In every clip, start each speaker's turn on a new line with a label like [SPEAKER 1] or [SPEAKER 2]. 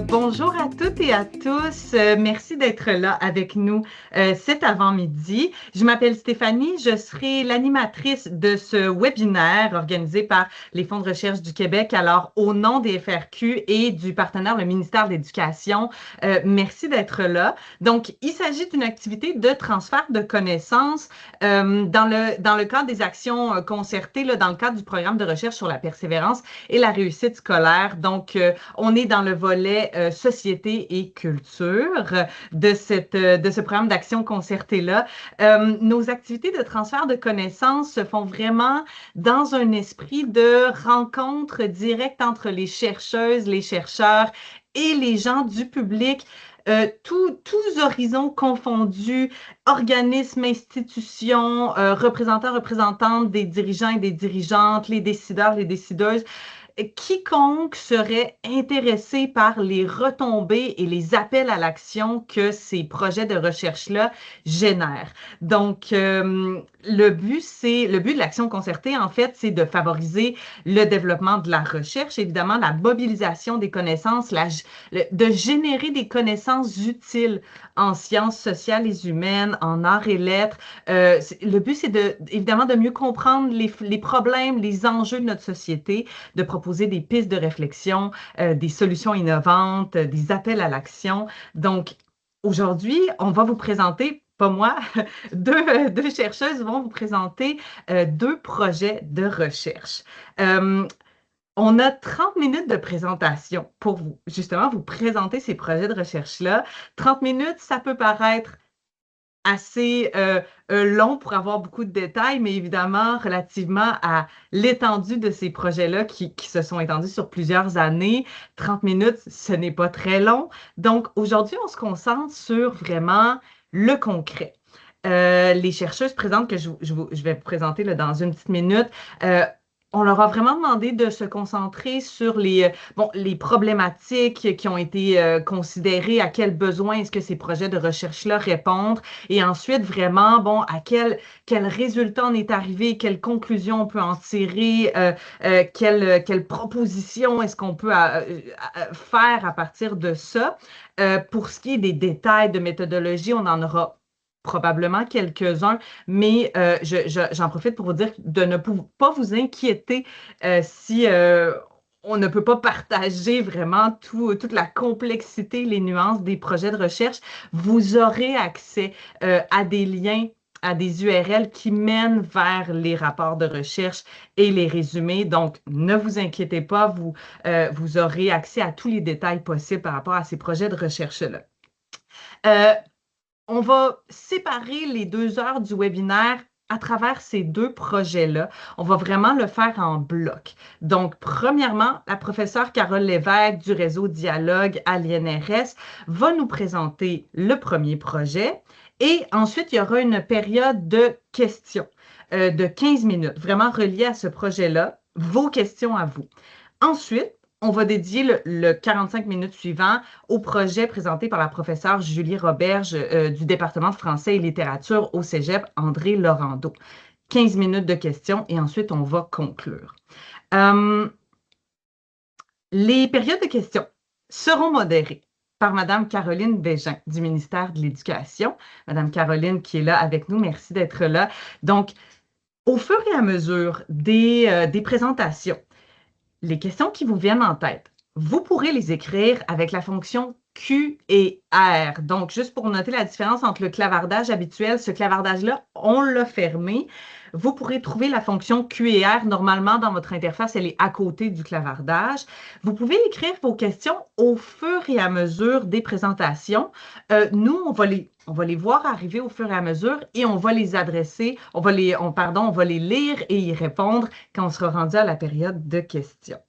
[SPEAKER 1] Bonjour à toutes et à tous. Merci d'être là avec nous cet avant-midi. Je m'appelle Stéphanie. Je serai l'animatrice de ce webinaire organisé par les Fonds de recherche du Québec. Alors, au nom des FRQ et du partenaire, le ministère de l'Éducation, merci d'être là. Donc, il s'agit d'une activité de transfert de connaissances dans le cadre des actions concertées, là, dans le cadre du programme de recherche sur la persévérance et la réussite scolaire. Donc, on est dans le volet société et culture de ce programme d'action concerté-là. Nos activités de transfert de connaissances se font vraiment dans un esprit de rencontre directe entre les chercheuses, les chercheurs et les gens du public. Tous horizons confondus, organismes, institutions, représentants, représentantes des dirigeants et des dirigeantes, les décideurs, les décideuses, quiconque serait intéressé par les retombées et les appels à l'action que ces projets de recherche-là génèrent. Donc, le but de l'action concertée, en fait, c'est de favoriser le développement de la recherche, évidemment, la mobilisation des connaissances, de générer des connaissances utiles en sciences sociales et humaines, en arts et lettres. Le but, c'est évidemment de mieux comprendre les problèmes, les enjeux de notre société, de proposer des pistes de réflexion, des solutions innovantes, des appels à l'action. Donc, aujourd'hui, on va vous présenter, pas moi, deux chercheuses vont vous présenter deux projets de recherche. Euh, on a 30 minutes de présentation pour vous, justement, vous présenter ces projets de recherche-là. 30 minutes, ça peut paraître assez long pour avoir beaucoup de détails, mais évidemment, relativement à l'étendue de ces projets-là qui se sont étendus sur plusieurs années, 30 minutes, ce n'est pas très long. Donc, aujourd'hui, on se concentre sur vraiment le concret. Les chercheuses présentes je vais vous présenter là, dans une petite minute, euh, on leur a vraiment demandé de se concentrer sur les problématiques qui ont été considérées, à quels besoins est-ce que ces projets de recherche-là répondent, et ensuite vraiment, à quel résultat on est arrivé, quelles conclusions on peut en tirer, quelles propositions est-ce qu'on peut faire à partir de ça. Pour ce qui est des détails de méthodologie, on en aura probablement quelques-uns, mais j'en profite pour vous dire de ne pas vous inquiéter si on ne peut pas partager vraiment toute la complexité, les nuances des projets de recherche. Vous aurez accès à des liens, à des URL qui mènent vers les rapports de recherche et les résumés. Donc, ne vous inquiétez pas, vous aurez accès à tous les détails possibles par rapport à ces projets de recherche-là. On va séparer les 2 heures du webinaire à travers ces deux projets-là. On va vraiment le faire en bloc. Donc, premièrement, la professeure Carole Lévesque du réseau Dialogue à l'INRS va nous présenter le premier projet et ensuite, il y aura une période de questions de 15 minutes, vraiment reliée à ce projet-là, vos questions à vous. Ensuite, on va dédier le 45 minutes suivant au projet présenté par la professeure Julie Roberge du département de français et littérature au Cégep André Laurando. 15 minutes de questions et ensuite on va conclure. Les périodes de questions seront modérées par Madame Caroline Bégin du ministère de l'Éducation. Madame Caroline qui est là avec nous, merci d'être là. Donc, au fur et à mesure des présentations, les questions qui vous viennent en tête, vous pourrez les écrire avec la fonction Q et R. Donc, juste pour noter la différence entre le clavardage habituel, ce clavardage-là, on l'a fermé. Vous pourrez trouver la fonction Q et R. Normalement, dans votre interface, elle est à côté du clavardage. Vous pouvez écrire vos questions au fur et à mesure des présentations. Nous, on va les voir arriver au fur et à mesure et on va les adresser, on va les lire et y répondre quand on sera rendu à la période de questions.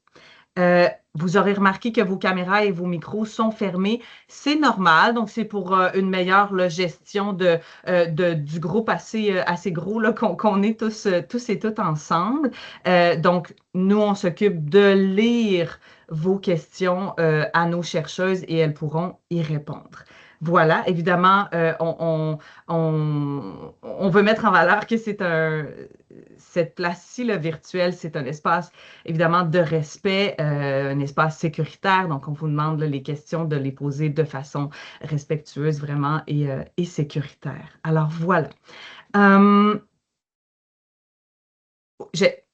[SPEAKER 1] Vous aurez remarqué que vos caméras et vos micros sont fermés. C'est normal, donc c'est pour une meilleure gestion du groupe assez gros qu'on est tous et toutes ensemble. Donc, nous, on s'occupe de lire vos questions à nos chercheuses et elles pourront y répondre. Voilà, évidemment, on veut mettre en valeur que cette place-ci, le virtuel, c'est un espace évidemment de respect, un espace sécuritaire. Donc, on vous demande là, les questions de les poser de façon respectueuse vraiment et sécuritaire. Alors voilà. Euh, j'ai-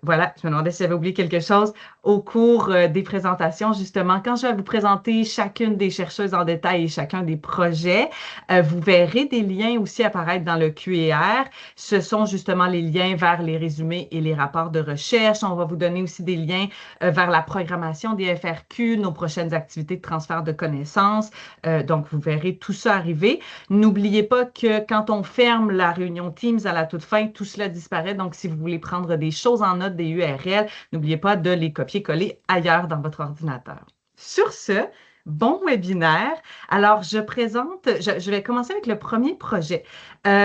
[SPEAKER 1] voilà, je me demandais si j'avais oublié quelque chose au cours des présentations. Justement, quand je vais vous présenter chacune des chercheuses en détail et chacun des projets, vous verrez des liens aussi apparaître dans le QR. Ce sont justement les liens vers les résumés et les rapports de recherche. On va vous donner aussi des liens vers la programmation des FRQ, nos prochaines activités de transfert de connaissances. Donc, vous verrez tout ça arriver. N'oubliez pas que quand on ferme la réunion Teams à la toute fin, tout cela disparaît. Donc, si vous voulez prendre des choses en note, des URL, n'oubliez pas de les copier-coller ailleurs dans votre ordinateur. Sur ce, bon webinaire. Alors, je vais commencer avec le premier projet.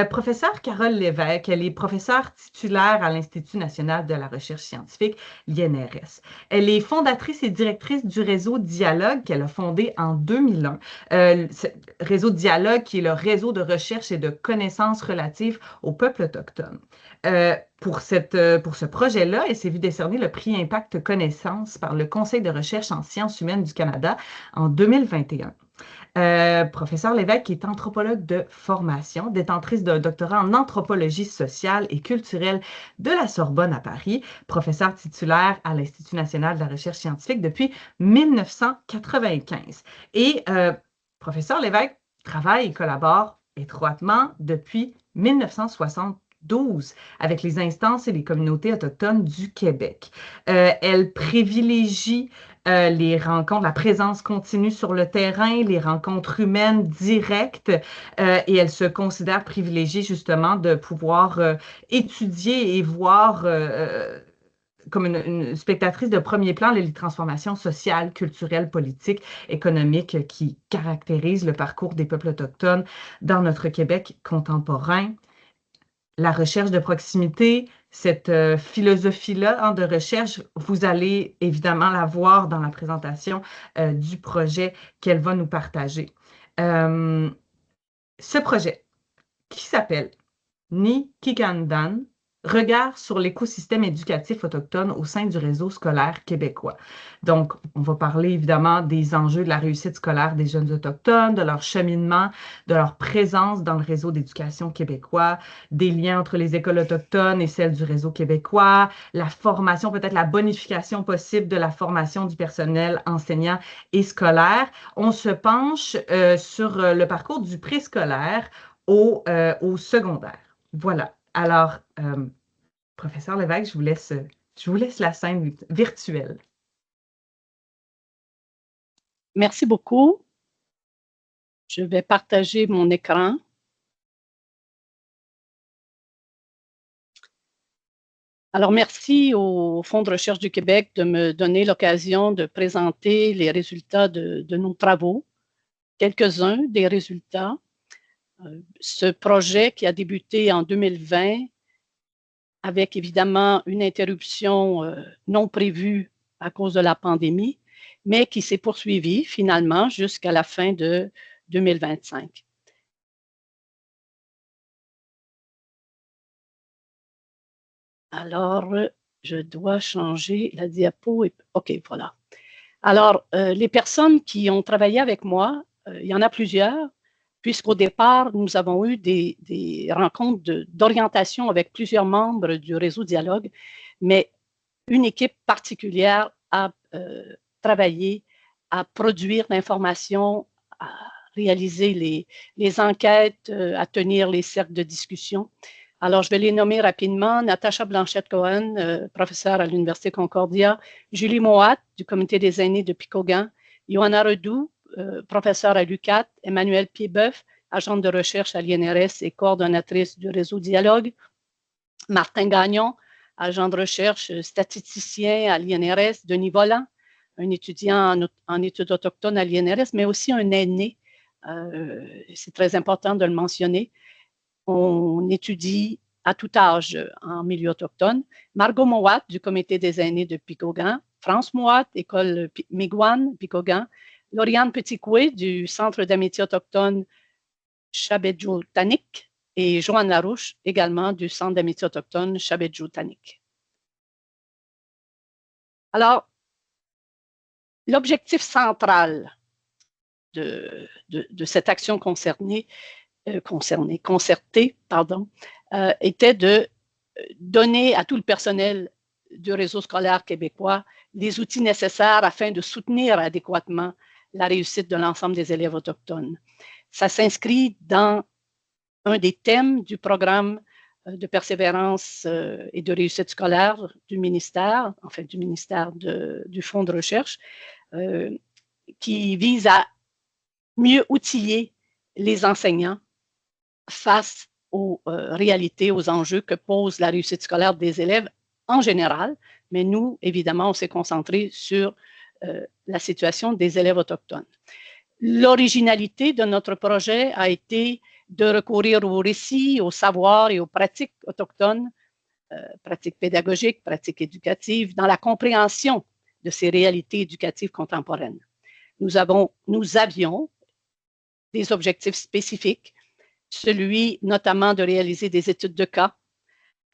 [SPEAKER 1] Professeure Carole Lévesque, elle est professeure titulaire à l'Institut national de la recherche scientifique, l'INRS. Elle est fondatrice et directrice du réseau Dialogue qu'elle a fondé en 2001. Réseau Dialogue qui est le réseau de recherche et de connaissances relatives aux peuples autochtones. Pour ce projet-là, elle s'est vue décerner le prix Impact Connaissance par le Conseil de recherche en sciences humaines du Canada en 2021. Professeur Lévesque est anthropologue de formation, détentrice d'un doctorat en anthropologie sociale et culturelle de la Sorbonne à Paris, professeur titulaire à l'Institut national de la recherche scientifique depuis 1995. Et professeur Lévesque travaille et collabore étroitement depuis 1972 avec les instances et les communautés autochtones du Québec. Elle privilégie les rencontres, la présence continue sur le terrain, les rencontres humaines directes, et elle se considère privilégiée justement de pouvoir étudier et voir comme une spectatrice de premier plan les transformations sociales, culturelles, politiques, économiques qui caractérisent le parcours des peuples autochtones dans notre Québec contemporain. La recherche de proximité, cette philosophie-là de recherche, vous allez évidemment la voir dans la présentation du projet qu'elle va nous partager. Ce projet qui s'appelle Ni Kikandan, regard sur l'écosystème éducatif autochtone au sein du réseau scolaire québécois. Donc, on va parler évidemment des enjeux de la réussite scolaire des jeunes autochtones, de leur cheminement, de leur présence dans le réseau d'éducation québécois, des liens entre les écoles autochtones et celles du réseau québécois, la formation, peut-être la bonification possible de la formation du personnel enseignant et scolaire. On se penche sur le parcours du préscolaire au secondaire. Voilà. Alors, professeur Lévesque, je vous laisse la scène virtuelle.
[SPEAKER 2] Merci beaucoup. Je vais partager mon écran. Alors, merci au Fonds de recherche du Québec de me donner l'occasion de présenter les résultats de nos travaux, quelques-uns des résultats. Ce projet qui a débuté en 2020 avec évidemment une interruption non prévue à cause de la pandémie, mais qui s'est poursuivie finalement jusqu'à la fin de 2025. Alors, je dois changer la diapo. OK, voilà. Alors, les personnes qui ont travaillé avec moi, il y en a plusieurs, puisqu'au départ, nous avons eu des rencontres d'orientation avec plusieurs membres du réseau Dialogue, mais une équipe particulière a travaillé à produire l'information, à réaliser les enquêtes, à tenir les cercles de discussion. Alors, je vais les nommer rapidement. Natacha Blanchette-Cohen, professeure à l'Université Concordia. Julie Moat, du Comité des aînés de Picogan. Johanna Redoux, professeure à l'UQAT. Emmanuelle Piedboeuf, agente de recherche à l'INRS et coordonnatrice du réseau Dialogue. Martin Gagnon, agent de recherche statisticien à l'INRS. Denis Vollant, un étudiant en études autochtones à l'INRS, mais aussi un aîné. C'est très important de le mentionner. On étudie à tout âge en milieu autochtone. Margot Mouat, du Comité des aînés de Picogan. France Mouat, école Miigwech, Picogan. Lauriane Petitcoué, du Centre d'amitié autochtone Chabedjoutanik. et Joanne Larouche, également du Centre d'amitié autochtone Chabetjou-Tanik. Alors, l'objectif central de cette action concertée, était de donner à tout le personnel du réseau scolaire québécois les outils nécessaires afin de soutenir adéquatement la réussite de l'ensemble des élèves autochtones. Ça s'inscrit dans un des thèmes du programme de persévérance et de réussite scolaire du ministère, du Fonds de recherche, qui vise à mieux outiller les enseignants face aux réalités, aux enjeux que pose la réussite scolaire des élèves en général, mais nous, évidemment, on s'est concentré sur la situation des élèves autochtones. L'originalité de notre projet a été de recourir aux récits, aux savoirs et aux pratiques autochtones, pratiques pédagogiques, pratiques éducatives, dans la compréhension de ces réalités éducatives contemporaines. Nous avions des objectifs spécifiques, celui notamment de réaliser des études de cas,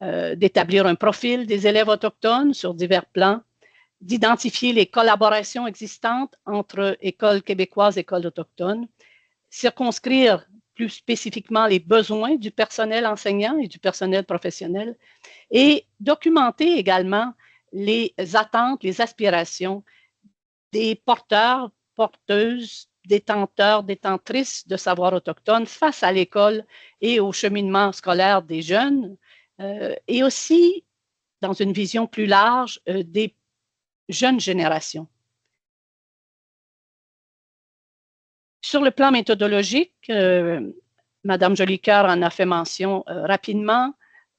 [SPEAKER 2] d'établir un profil des élèves autochtones sur divers plans, d'identifier les collaborations existantes entre écoles québécoises et écoles autochtones, circonscrire plus spécifiquement les besoins du personnel enseignant et du personnel professionnel et documenter également les attentes, les aspirations des porteurs, porteuses, détenteurs, détentrices de savoir autochtone face à l'école et au cheminement scolaire des jeunes et aussi, dans une vision plus large, des jeunes générations. Sur le plan méthodologique, Madame Jolicoeur en a fait mention rapidement.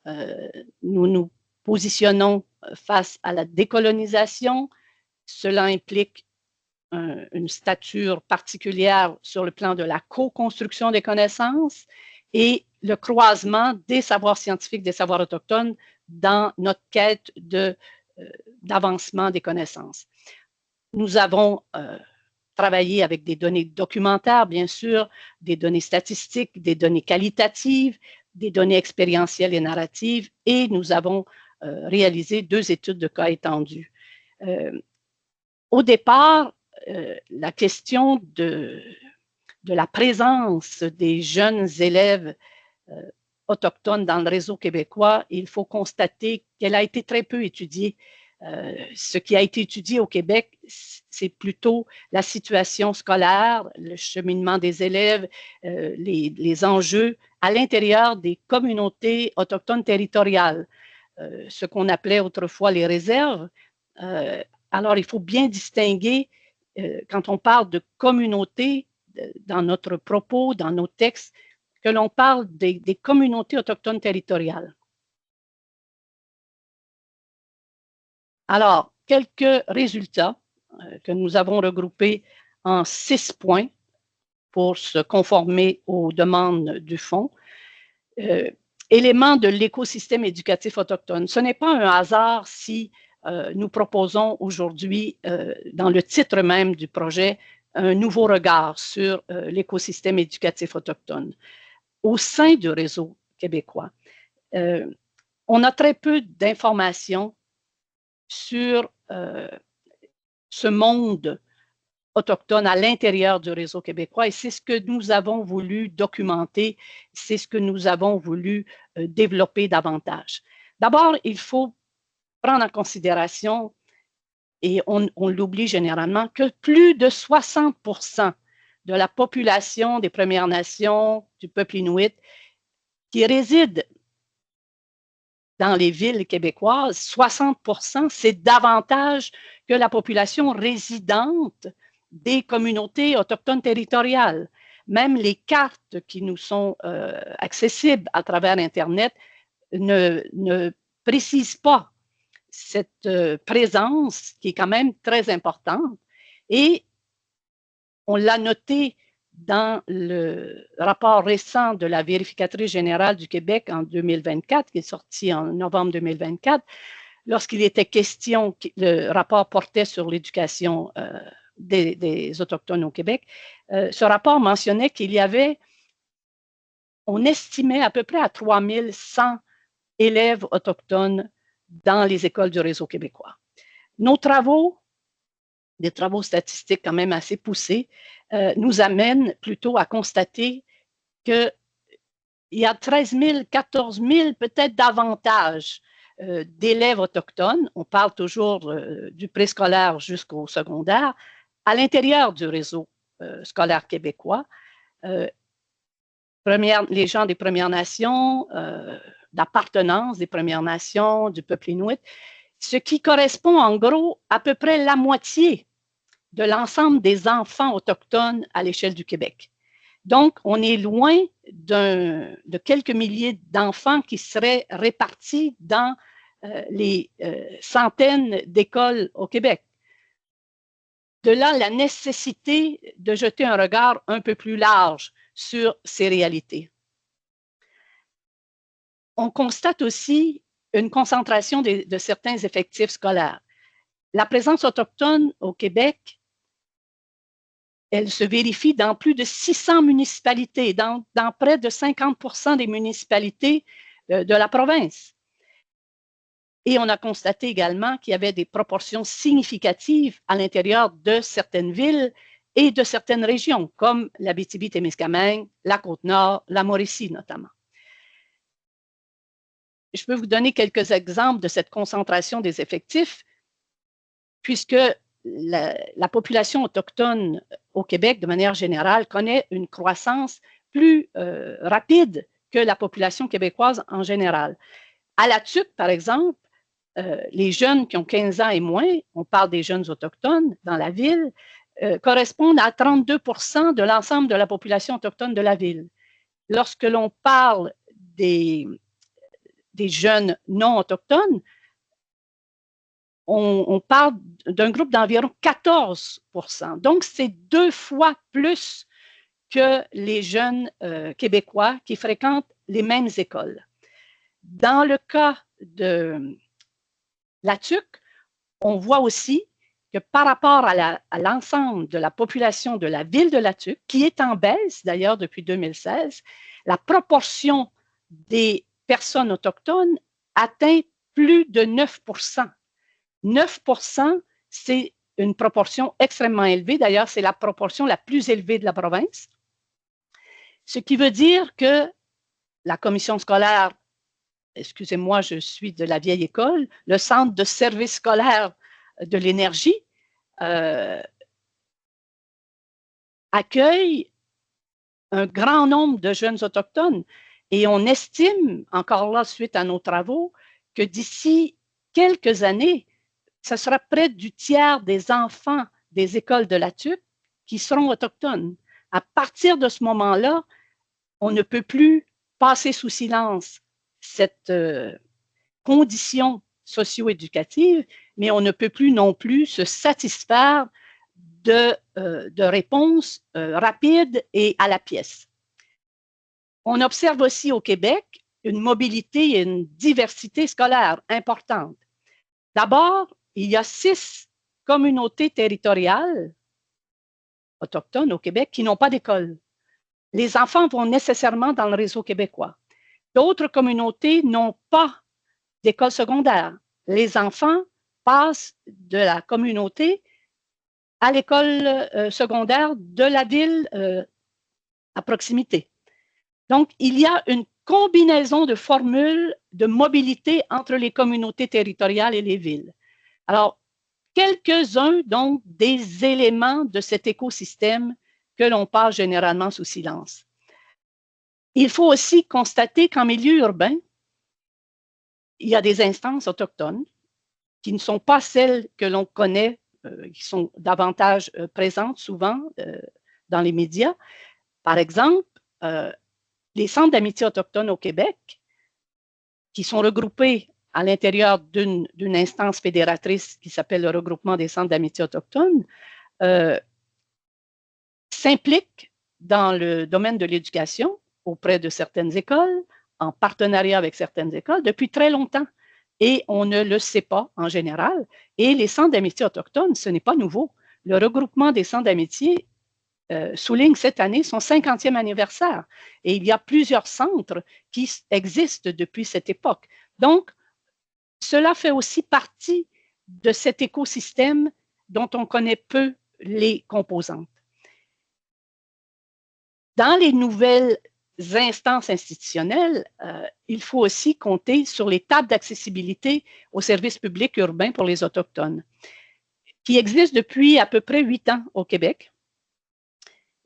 [SPEAKER 2] Nous nous positionnons face à la décolonisation. Cela implique une stature particulière sur le plan de la co-construction des connaissances et le croisement des savoirs scientifiques, des savoirs autochtones dans notre quête d'avancement des connaissances. Nous avons travaillé avec des données documentaires, bien sûr, des données statistiques, des données qualitatives, des données expérientielles et narratives, et nous avons réalisé 2 études de cas étendus. Au départ, la question de la présence des jeunes élèves autochtones dans le réseau québécois, il faut constater qu'elle a été très peu étudiée. Ce qui a été étudié au Québec, c'est plutôt la situation scolaire, le cheminement des élèves, les enjeux à l'intérieur des communautés autochtones territoriales, ce qu'on appelait autrefois les réserves. Alors, il faut bien distinguer, quand on parle de communautés, dans notre propos, dans nos textes, que l'on parle des communautés autochtones territoriales. Alors, quelques résultats que nous avons regroupés en 6 points pour se conformer aux demandes du Fonds. Éléments de l'écosystème éducatif autochtone. Ce n'est pas un hasard si nous proposons aujourd'hui, dans le titre même du projet, un nouveau regard sur l'écosystème éducatif autochtone. Au sein du réseau québécois, on a très peu d'informations sur ce monde autochtone à l'intérieur du réseau québécois et c'est ce que nous avons voulu documenter, c'est ce que nous avons voulu développer davantage. D'abord, il faut prendre en considération, et on l'oublie généralement, que plus de 60% de la population des Premières Nations, du peuple inuit, qui réside dans les villes québécoises, 60%, c'est davantage que la population résidente des communautés autochtones territoriales. Même les cartes qui nous sont accessibles à travers Internet ne précisent pas cette présence qui est quand même très importante. Et on l'a noté dans le rapport récent de la vérificatrice générale du Québec en 2024, qui est sorti en novembre 2024, lorsqu'il était question, le rapport portait sur l'éducation des Autochtones au Québec, ce rapport mentionnait qu'il y avait on estimait à peu près à 3100 élèves autochtones dans les écoles du réseau québécois. Nos travaux, des travaux statistiques quand même assez poussés, nous amènent plutôt à constater qu'il y a 13 000, 14 000, peut-être davantage d'élèves autochtones, on parle toujours du préscolaire jusqu'au secondaire, à l'intérieur du réseau scolaire québécois. Les gens des Premières Nations, d'appartenance des Premières Nations, du peuple inuit, ce qui correspond en gros à peu près la moitié de l'ensemble des enfants autochtones à l'échelle du Québec. Donc, on est loin de quelques milliers d'enfants qui seraient répartis dans les centaines d'écoles au Québec. De là, la nécessité de jeter un regard un peu plus large sur ces réalités. On constate aussi une concentration de certains effectifs scolaires. La présence autochtone au Québec, elle se vérifie dans plus de 600 municipalités, dans près de 50% des municipalités de la province. Et on a constaté également qu'il y avait des proportions significatives à l'intérieur de certaines villes et de certaines régions, comme l'Abitibi-Témiscamingue, la Côte-Nord, la Mauricie notamment. Je peux vous donner quelques exemples de cette concentration des effectifs, puisque la population autochtone au Québec, de manière générale, connaît une croissance plus rapide que la population québécoise en général. À la TUC, par exemple, les jeunes qui ont 15 ans et moins, on parle des jeunes autochtones dans la ville, correspondent à 32% de l'ensemble de la population autochtone de la ville. Lorsque l'on parle des jeunes non autochtones, on parle d'un groupe d'environ 14%. Donc, c'est 2 fois plus que les jeunes québécois qui fréquentent les mêmes écoles. Dans le cas de la TUC, on voit aussi que par rapport à l'ensemble de la population de la ville de la TUC, qui est en baisse d'ailleurs depuis 2016, la proportion des personnes autochtones atteint plus de 9%. 9%, c'est une proportion extrêmement élevée. D'ailleurs, c'est la proportion la plus élevée de la province. Ce qui veut dire que la commission scolaire, excusez-moi, je suis de la vieille école, le centre de service scolaire de l'énergie accueille un grand nombre de jeunes autochtones. Et on estime, encore là, suite à nos travaux, que d'ici quelques années, ce sera près du tiers des enfants des écoles de la TUC qui seront autochtones. À partir de ce moment-là, on ne peut plus passer sous silence cette condition socio-éducative, mais on ne peut plus non plus se satisfaire de réponses rapides et à la pièce. On observe aussi au Québec une mobilité et une diversité scolaire importante. D'abord, il y a 6 communautés territoriales autochtones au Québec qui n'ont pas d'école. Les enfants vont nécessairement dans le réseau québécois. D'autres communautés n'ont pas d'école secondaire. Les enfants passent de la communauté à l'école secondaire de la ville à proximité. Donc, il y a une combinaison de formules de mobilité entre les communautés territoriales et les villes. Alors, quelques-uns, donc, des éléments de cet écosystème que l'on passe généralement sous silence. Il faut aussi constater qu'en milieu urbain, il y a des instances autochtones qui ne sont pas celles que l'on connaît, qui sont davantage présentes souvent dans les médias. Par exemple, les centres d'amitié autochtones au Québec, qui sont regroupés à l'intérieur d'une instance fédératrice qui s'appelle le regroupement des centres d'amitié autochtones, s'impliquent dans le domaine de l'éducation auprès de certaines écoles, en partenariat avec certaines écoles, depuis très longtemps. Et on ne le sait pas en général. Et les centres d'amitié autochtones, ce n'est pas nouveau. Le regroupement des centres d'amitié souligne cette année son 50e anniversaire. Et il y a plusieurs centres qui existent depuis cette époque. Donc, cela fait aussi partie de cet écosystème dont on connaît peu les composantes. Dans les nouvelles instances institutionnelles, il faut aussi compter sur les tables d'accessibilité aux services publics urbains pour les Autochtones, qui existent depuis à peu près 8 ans au Québec.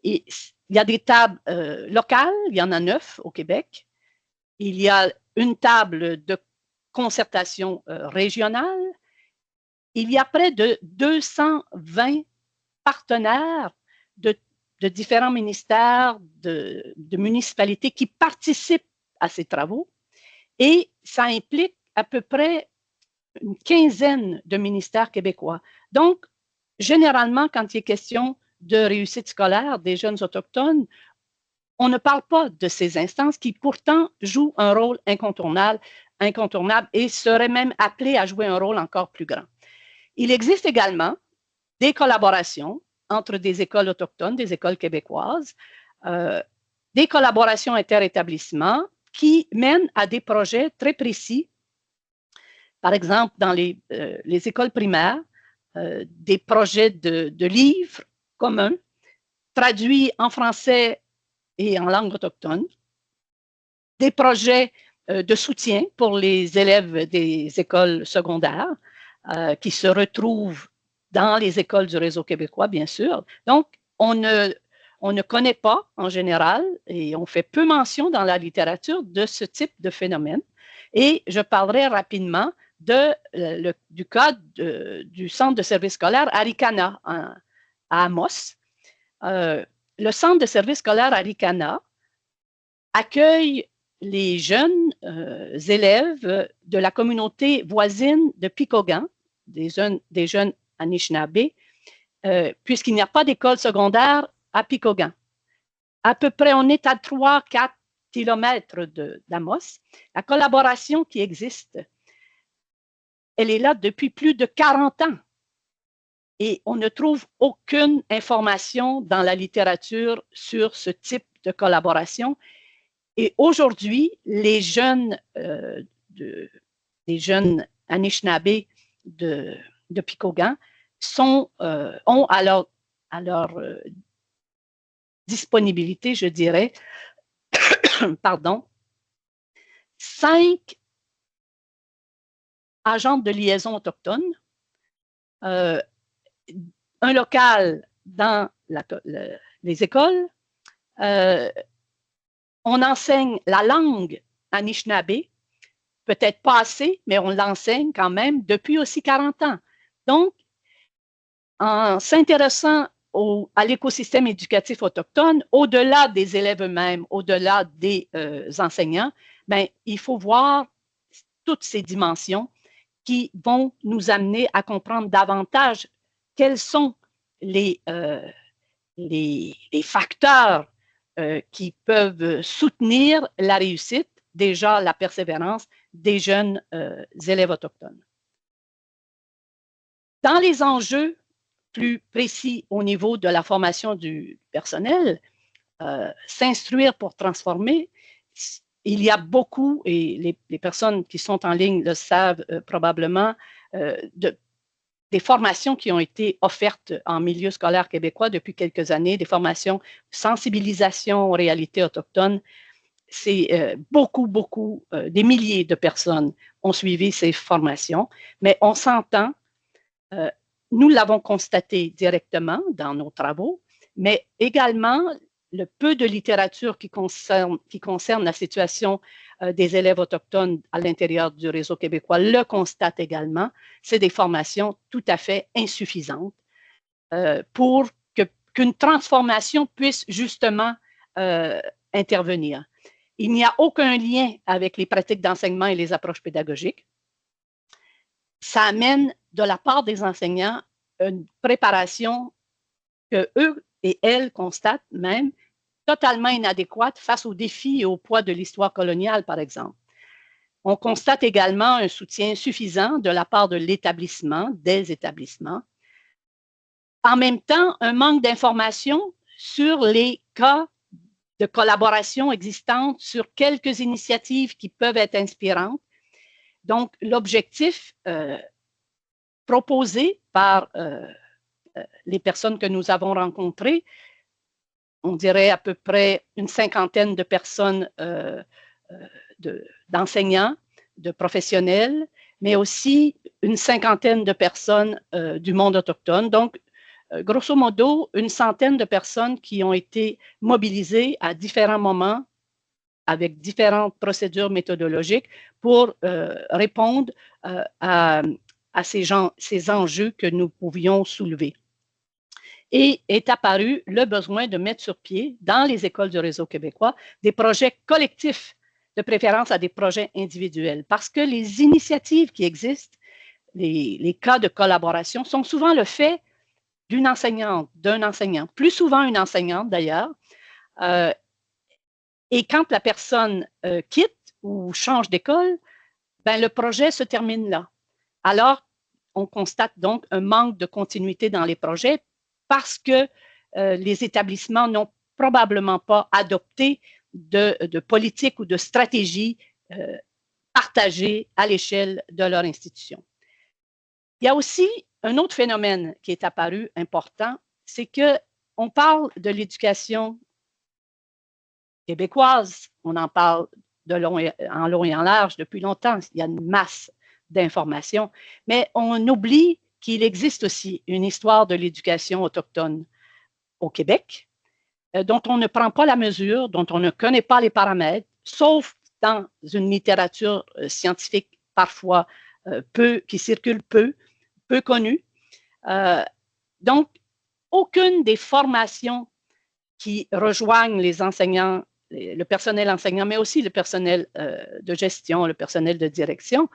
[SPEAKER 2] Et il y a des tables locales, il y en a 9 au Québec. Il y a une table de concertation régionale. Il y a près de 220 partenaires de différents ministères, de municipalités qui participent à ces travaux. Et ça implique à peu près une quinzaine de ministères québécois. Donc, généralement, quand il est question de réussite scolaire des jeunes autochtones, on ne parle pas de ces instances qui pourtant jouent un rôle incontournable et seraient même appelées à jouer un rôle encore plus grand. Il existe également des collaborations entre des écoles autochtones, des écoles québécoises, des collaborations interétablissements qui mènent à des projets très précis. Par exemple, dans les écoles primaires, des projets de livres communs traduits en français et en langue autochtone, des projets de soutien pour les élèves des écoles secondaires qui se retrouvent dans les écoles du réseau québécois, bien sûr. Donc, on ne connaît pas en général et on fait peu mention dans la littérature de ce type de phénomène. Et je parlerai rapidement du cas du centre de service scolaire Arikana à Amos. Le centre de service scolaire Arikana accueille les jeunes élèves de la communauté voisine de Picogan, des jeunes Anishinaabe, puisqu'il n'y a pas d'école secondaire à Picogan. À peu près, on est à 3-4 kilomètres d'Amos. La collaboration qui existe, elle est là depuis plus de 40 ans. Et on ne trouve aucune information dans la littérature sur ce type de collaboration. Et aujourd'hui, les jeunes Anishinaabe de Picogan ont à leur disponibilité, je dirais, pardon, 5 agents de liaison autochtones, un local dans les écoles. On enseigne la langue Anishinaabe, peut-être pas assez, mais on l'enseigne quand même depuis aussi 40 ans. Donc, en s'intéressant à l'écosystème éducatif autochtone, au-delà des élèves eux-mêmes, au-delà des enseignants, ben, il faut voir toutes ces dimensions qui vont nous amener à comprendre davantage quels sont les facteurs qui peuvent soutenir la réussite, déjà la persévérance des jeunes élèves autochtones. Dans les enjeux plus précis au niveau de la formation du personnel, s'instruire pour transformer, il y a beaucoup, et les personnes qui sont en ligne le savent probablement, des formations qui ont été offertes en milieu scolaire québécois depuis quelques années, des formations de sensibilisation aux réalités autochtones. C'est beaucoup, des milliers de personnes ont suivi ces formations, mais on s'entend, nous l'avons constaté directement dans nos travaux, mais également le peu de littérature qui concerne la situation des élèves autochtones à l'intérieur du réseau québécois le constate également. C'est des formations tout à fait insuffisantes pour qu'une transformation puisse justement intervenir. Il n'y a aucun lien avec les pratiques d'enseignement et les approches pédagogiques. Ça amène de la part des enseignants une préparation que eux et elles constatent même totalement inadéquate face aux défis et au poids de l'histoire coloniale, par exemple. On constate également un soutien suffisant de la part de l'établissement, des établissements. En même temps, un manque d'information sur les cas de collaboration existantes, sur quelques initiatives qui peuvent être inspirantes. Donc, l'objectif proposé par les personnes que nous avons rencontrées, on dirait à peu près une cinquantaine de personnes, d'enseignants, de professionnels, mais aussi une cinquantaine de personnes du monde autochtone. Donc, grosso modo, une centaine de personnes qui ont été mobilisées à différents moments avec différentes procédures méthodologiques pour répondre à ces enjeux que nous pouvions soulever. Et est apparu le besoin de mettre sur pied, dans les écoles du réseau québécois, des projets collectifs, de préférence à des projets individuels, parce que les initiatives qui existent, les cas de collaboration, sont souvent le fait d'une enseignante, d'un enseignant, plus souvent une enseignante d'ailleurs. Et quand la personne quitte ou change d'école, ben, le projet se termine là. Alors, on constate donc un manque de continuité dans les projets parce que les établissements n'ont probablement pas adopté de politique ou de stratégie partagée à l'échelle de leur institution. Il y a aussi un autre phénomène qui est apparu important, c'est qu'on parle de l'éducation québécoise, on en parle en long et en large depuis longtemps, il y a une masse d'informations, mais on oublie qu'il existe aussi une histoire de l'éducation autochtone au Québec, dont on ne prend pas la mesure, dont on ne connaît pas les paramètres, sauf dans une littérature scientifique parfois qui circule peu connue. Donc, aucune des formations qui rejoignent les enseignants, le personnel enseignant, mais aussi le personnel de gestion, le personnel de direction,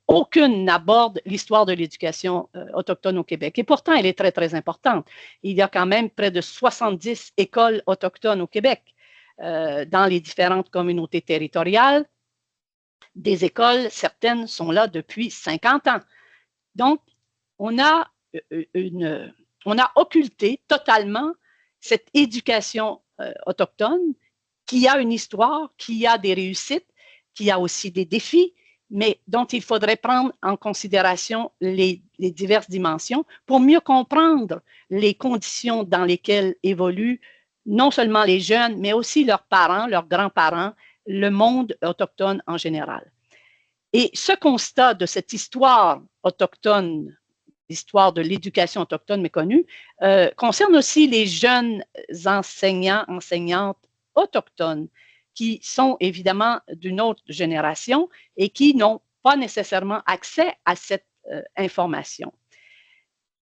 [SPEAKER 2] aucune n'aborde l'histoire de l'éducation autochtone au Québec. Et pourtant, elle est très, très importante. Il y a quand même près de 70 écoles autochtones au Québec, dans les différentes communautés territoriales. Des écoles, certaines sont là depuis 50 ans. Donc, on a occulté totalement cette éducation autochtone qui a une histoire, qui a des réussites, qui a aussi des défis, mais dont il faudrait prendre en considération les diverses dimensions pour mieux comprendre les conditions dans lesquelles évoluent non seulement les jeunes, mais aussi leurs parents, leurs grands-parents, le monde autochtone en général. Et ce constat de cette histoire autochtone, l'histoire de l'éducation autochtone méconnue, concerne aussi les jeunes enseignants, enseignantes autochtones qui sont évidemment d'une autre génération et qui n'ont pas nécessairement accès à cette information.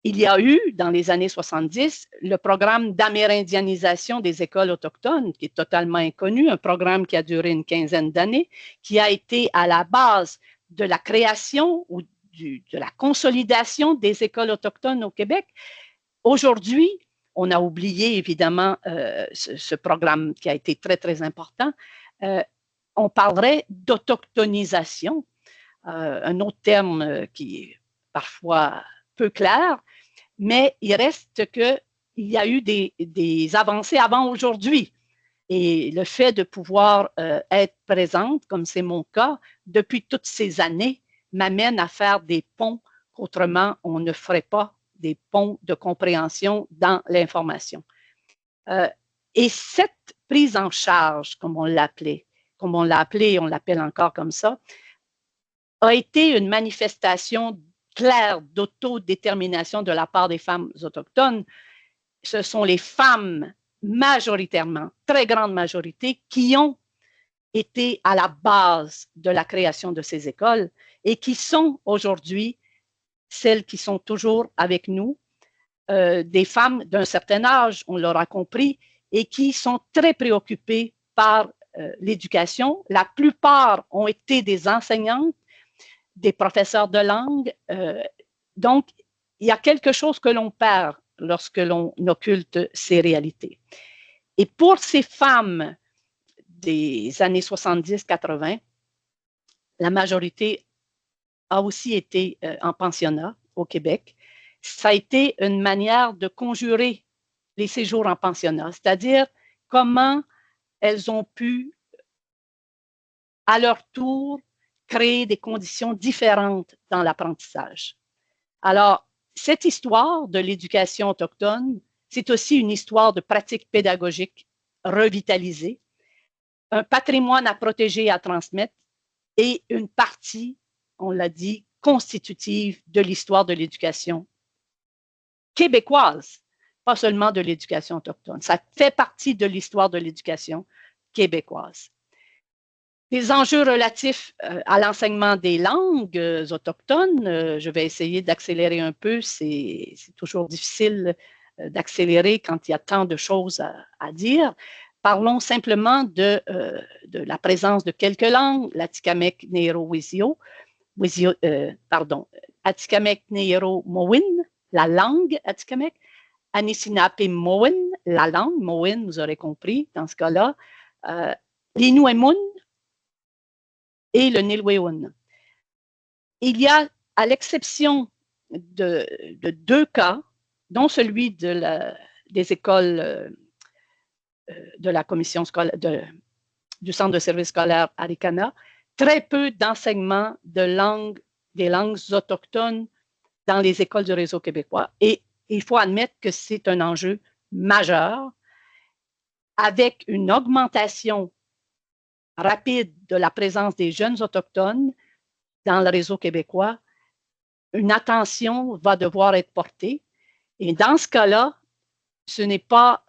[SPEAKER 2] Il y a eu, dans les années 70, le programme d'amérindianisation des écoles autochtones, qui est totalement inconnu, un programme qui a duré une quinzaine d'années, qui a été à la base de la création ou de la consolidation des écoles autochtones au Québec. Aujourd'hui, on a oublié évidemment ce programme qui a été très, très important. On parlerait d'autochtonisation, un autre terme qui est parfois peu clair, mais il reste qu'il y a eu des avancées avant aujourd'hui. Et le fait de pouvoir être présente, comme c'est mon cas, depuis toutes ces années, m'amène à faire des ponts qu'autrement on ne ferait pas, des ponts de compréhension dans l'information. Et cette prise en charge, comme on l'a appelé, on l'appelle encore comme ça, a été une manifestation claire d'autodétermination de la part des femmes autochtones. Ce sont les femmes majoritairement, très grande majorité, qui ont été à la base de la création de ces écoles et qui sont aujourd'hui celles qui sont toujours avec nous, des femmes d'un certain âge, on l'aura compris, et qui sont très préoccupées par l'éducation. La plupart ont été des enseignantes, des professeurs de langue. Donc, il y a quelque chose que l'on perd lorsque l'on occulte ces réalités. Et pour ces femmes des années 70-80, la majorité a aussi été en pensionnat au Québec. Ça a été une manière de conjurer les séjours en pensionnat, c'est-à-dire comment elles ont pu, à leur tour, créer des conditions différentes dans l'apprentissage. Alors, cette histoire de l'éducation autochtone, c'est aussi une histoire de pratiques pédagogiques revitalisées, un patrimoine à protéger et à transmettre et une partie, on l'a dit, constitutive de l'histoire de l'éducation québécoise, pas seulement de l'éducation autochtone. Ça fait partie de l'histoire de l'éducation québécoise. Les enjeux relatifs à l'enseignement des langues autochtones, je vais essayer d'accélérer un peu, c'est toujours difficile d'accélérer quand il y a tant de choses à dire. Parlons simplement de la présence de quelques langues, l'Atikamekw Nehero-Wizio, Atikamekw Nehero-Mowin, la langue Atikamekw, Anishinaape-Mowin, la langue Mowin, vous aurez compris dans ce cas-là, l'Inuemun et le Nilweun. Il y a, à l'exception de 2 cas, dont celui des écoles de la commission scolaire, du centre de service scolaire Arikana, très peu d'enseignement des langues autochtones dans les écoles du réseau québécois. Et il faut admettre que c'est un enjeu majeur avec une augmentation rapide de la présence des jeunes autochtones dans le réseau québécois. Une attention va devoir être portée. Et dans ce cas-là, ce n'est pas,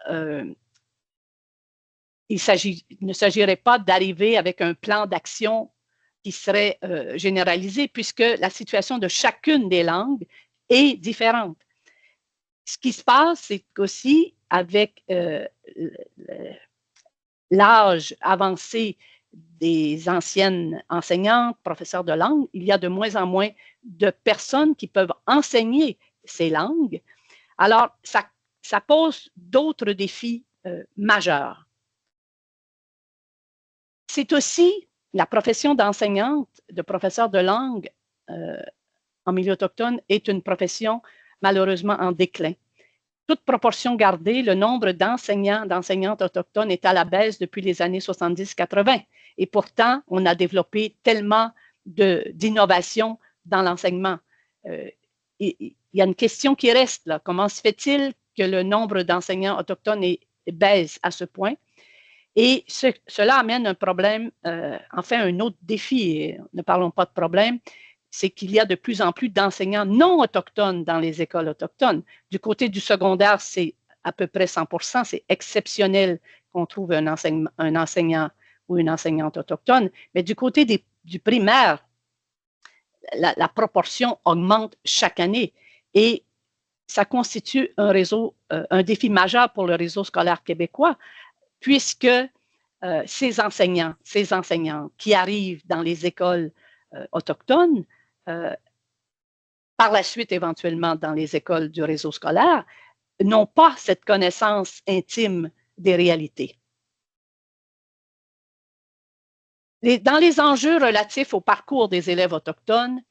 [SPEAKER 2] il ne s'agirait pas d'arriver avec un plan d'action qui serait généralisé, puisque la situation de chacune des langues est différente. Ce qui se passe, c'est qu'aussi, avec l'âge avancé des anciennes enseignantes, professeurs de langue, il y a de moins en moins de personnes qui peuvent enseigner ces langues. Alors, ça pose d'autres défis majeurs. C'est aussi la profession d'enseignante, de professeur de langue en milieu autochtone est une profession malheureusement en déclin. Toute proportion gardée, le nombre d'enseignants, d'enseignantes autochtones est à la baisse depuis les années 70-80. Et pourtant, on a développé tellement d'innovations dans l'enseignement. Il y a une question qui reste là. Comment se fait-il que le nombre d'enseignants autochtones baisse à ce point? Et cela amène un problème, enfin un autre défi, et ne parlons pas de problème, c'est qu'il y a de plus en plus d'enseignants non autochtones dans les écoles autochtones. Du côté du secondaire, c'est à peu près 100%, c'est exceptionnel qu'on trouve un enseignant ou une enseignante autochtone, mais du côté du primaire, la proportion augmente chaque année et ça constitue un défi majeur pour le réseau scolaire québécois, puisque ces enseignants, ces enseignantes qui arrivent dans les écoles autochtones, par la suite éventuellement dans les écoles du réseau scolaire, n'ont pas cette connaissance intime des réalités. Dans les enjeux relatifs au parcours des élèves autochtones,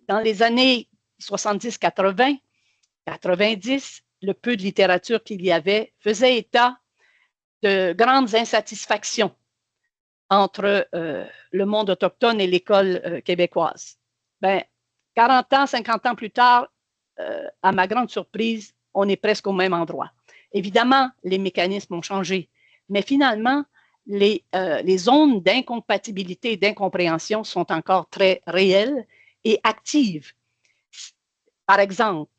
[SPEAKER 2] dans les années 70-80, 90, le peu de littérature qu'il y avait faisait état de grandes insatisfactions entre le monde autochtone et l'école québécoise. Ben, 40 ans, 50 ans plus tard, à ma grande surprise, on est presque au même endroit. Évidemment, les mécanismes ont changé, mais finalement, les zones d'incompatibilité et d'incompréhension sont encore très réelles et actives. Par exemple,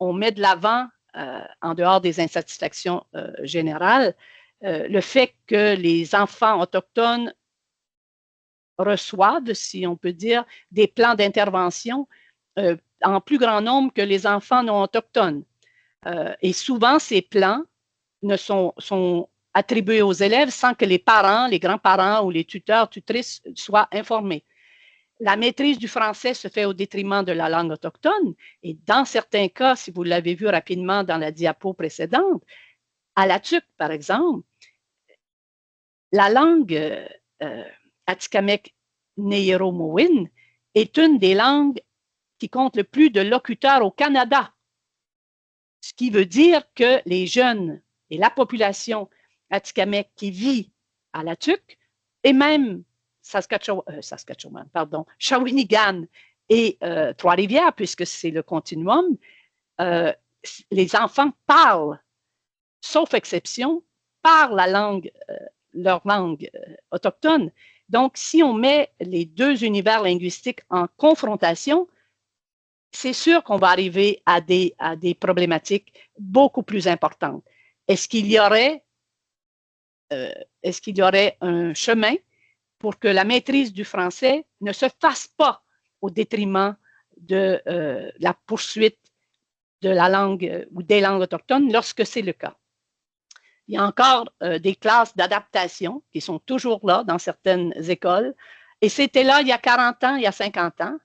[SPEAKER 2] on met de l'avant, en dehors des insatisfactions générales, le fait que les enfants autochtones reçoivent, si on peut dire, des plans d'intervention en plus grand nombre que les enfants non autochtones. Et souvent, ces plans sont attribués aux élèves sans que les parents, les grands-parents ou les tuteurs, tutrices soient informés. La maîtrise du français se fait au détriment de la langue autochtone et dans certains cas, si vous l'avez vu rapidement dans la diapo précédente, à l'Atuc, par exemple, la langue Atikamekw Nehero-Mowin est une des langues qui compte le plus de locuteurs au Canada. Ce qui veut dire que les jeunes et la population atikamekw qui vit à la Tuque, et même Shawinigan et Trois-Rivières, puisque c'est le continuum, les enfants parlent, sauf exception, parlent leur langue autochtone. Donc, si on met les deux univers linguistiques en confrontation, c'est sûr qu'on va arriver à des problématiques beaucoup plus importantes. Est-ce qu'il y aurait un chemin pour que la maîtrise du français ne se fasse pas au détriment de la poursuite de la langue ou des langues autochtones lorsque c'est le cas? Il y a encore des classes d'adaptation qui sont toujours là dans certaines écoles. Et c'était là il y a 40 ans, il y a 50 ans.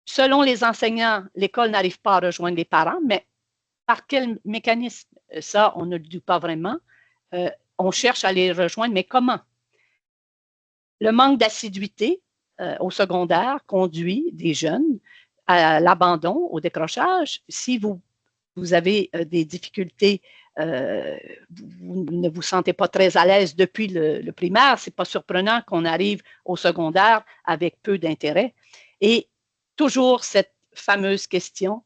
[SPEAKER 2] Selon les enseignants, l'école n'arrive pas à rejoindre les parents, mais par quel mécanisme? Ça, on ne le dit pas vraiment. On cherche à les rejoindre, mais comment? Le manque d'assiduité au secondaire conduit des jeunes à l'abandon, au décrochage. Si vous avez des difficultés, vous ne vous sentez pas très à l'aise depuis le primaire, ce n'est pas surprenant qu'on arrive au secondaire avec peu d'intérêt. Et toujours cette fameuse question,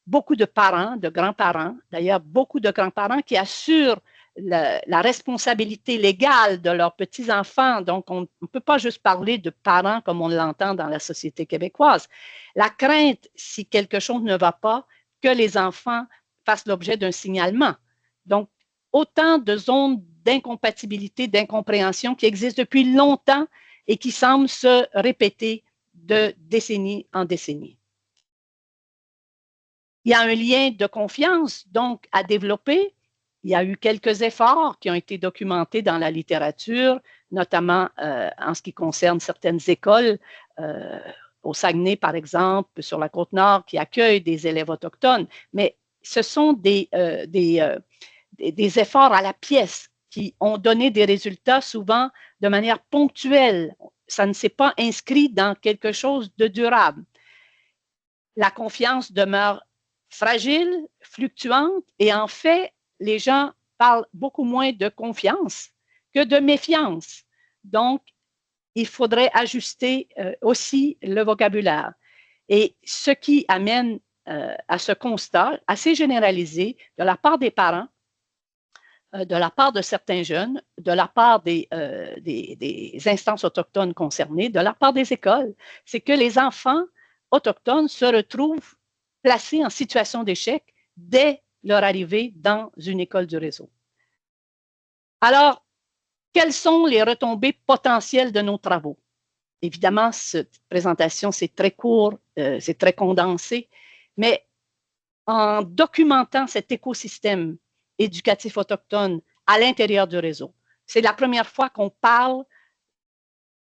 [SPEAKER 2] beaucoup de parents, de grands-parents, d'ailleurs beaucoup de grands-parents qui assurent la responsabilité légale de leurs petits-enfants. Donc, on ne peut pas juste parler de parents comme on l'entend dans la société québécoise. La crainte, si quelque chose ne va pas, que les enfants fassent l'objet d'un signalement. Donc, autant de zones d'incompatibilité, d'incompréhension qui existent depuis longtemps et qui semblent se répéter de décennie en décennie. Il y a un lien de confiance, donc, à développer. Il y a eu quelques efforts qui ont été documentés dans la littérature, notamment en ce qui concerne certaines écoles, au Saguenay, par exemple, sur la Côte-Nord, qui accueillent des élèves autochtones. Mais ce sont des efforts à la pièce qui ont donné des résultats souvent de manière ponctuelle. Ça ne s'est pas inscrit dans quelque chose de durable. La confiance demeure fragile, fluctuante, et en fait, les gens parlent beaucoup moins de confiance que de méfiance. Donc, il faudrait ajuster aussi le vocabulaire. Et ce qui amène à ce constat assez généralisé de la part des parents, de la part de certains jeunes, de la part des instances autochtones concernées, de la part des écoles, c'est que les enfants autochtones se retrouvent placés en situation d'échec dès leur arrivée dans une école du réseau. Alors, quelles sont les retombées potentielles de nos travaux? Évidemment, cette présentation, c'est très court, c'est très condensé, mais en documentant cet écosystème éducatif autochtone à l'intérieur du réseau, c'est la première fois qu'on parle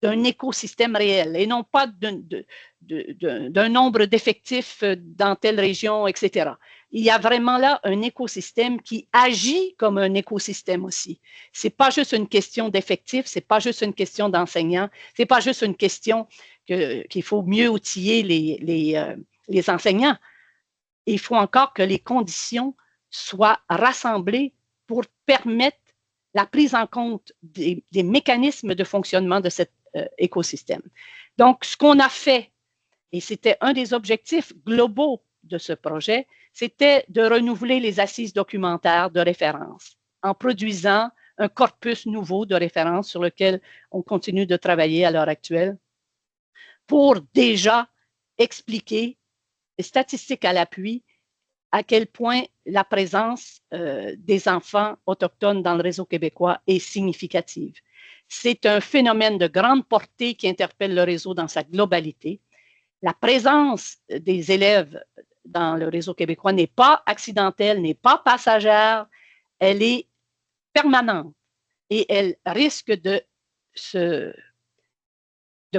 [SPEAKER 2] d'un écosystème réel et non pas d'un nombre d'effectifs dans telle région, etc. Il y a vraiment là un écosystème qui agit comme un écosystème aussi. Ce n'est pas juste une question d'effectifs, ce n'est pas juste une question d'enseignants, ce n'est pas juste une question qu'il faut mieux outiller les enseignants. Il faut encore que les conditions soient rassemblées pour permettre la prise en compte des mécanismes de fonctionnement de cet écosystème. Donc, ce qu'on a fait, et c'était un des objectifs globaux de ce projet, c'était de renouveler les assises documentaires de référence en produisant un corpus nouveau de référence sur lequel on continue de travailler à l'heure actuelle pour déjà expliquer, statistiques à l'appui, à quel point la présence des enfants autochtones dans le réseau québécois est significative. C'est un phénomène de grande portée qui interpelle le réseau dans sa globalité. La présence des élèves dans le réseau québécois n'est pas accidentelle, n'est pas passagère, elle est permanente et elle risque de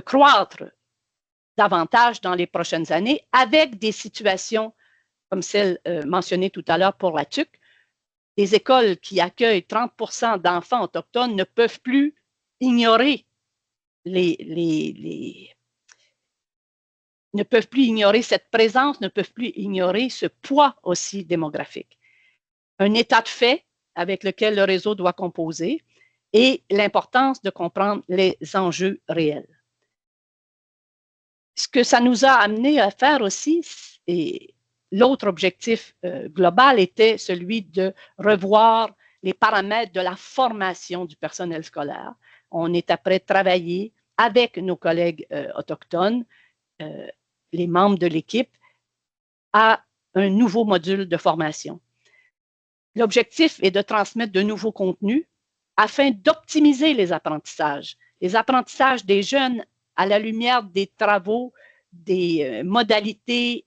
[SPEAKER 2] croître davantage dans les prochaines années avec des situations comme celle mentionnée tout à l'heure pour la TUC. Les écoles qui accueillent 30% d'enfants autochtones ne peuvent plus ignorer les ne peuvent plus ignorer cette présence, ne peuvent plus ignorer ce poids aussi démographique. Un état de fait avec lequel le réseau doit composer et l'importance de comprendre les enjeux réels. Ce que ça nous a amené à faire aussi, et l'autre objectif global était celui de revoir les paramètres de la formation du personnel scolaire. On est après travailler avec nos collègues autochtones, les membres de l'équipe, à un nouveau module de formation. L'objectif est de transmettre de nouveaux contenus afin d'optimiser les apprentissages. Les apprentissages des jeunes à la lumière des travaux, des modalités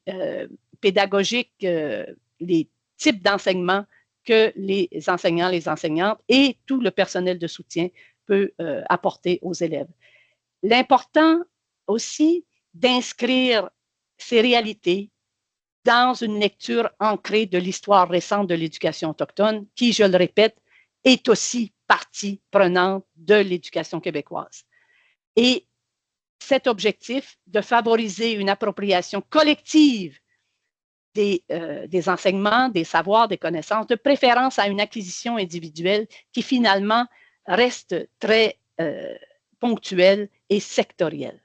[SPEAKER 2] pédagogiques, les types d'enseignement que les enseignants, les enseignantes et tout le personnel de soutien peut apporter aux élèves. L'important aussi d'inscrire ces réalités dans une lecture ancrée de l'histoire récente de l'éducation autochtone, qui, je le répète, est aussi partie prenante de l'éducation québécoise. Et cet objectif de favoriser une appropriation collective des enseignements, des savoirs, des connaissances, de préférence à une acquisition individuelle qui finalement reste très ponctuelle et sectorielle.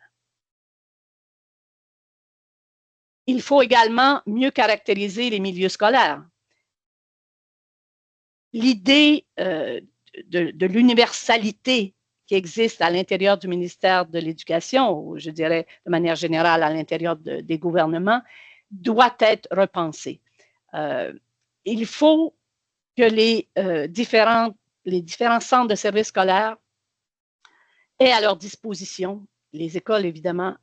[SPEAKER 2] Il faut également mieux caractériser les milieux scolaires. L'idée de l'universalité qui existe à l'intérieur du ministère de l'Éducation, ou je dirais de manière générale à l'intérieur des gouvernements, doit être repensée. Il faut que les différents centres de services scolaires aient à leur disposition, les écoles évidemment,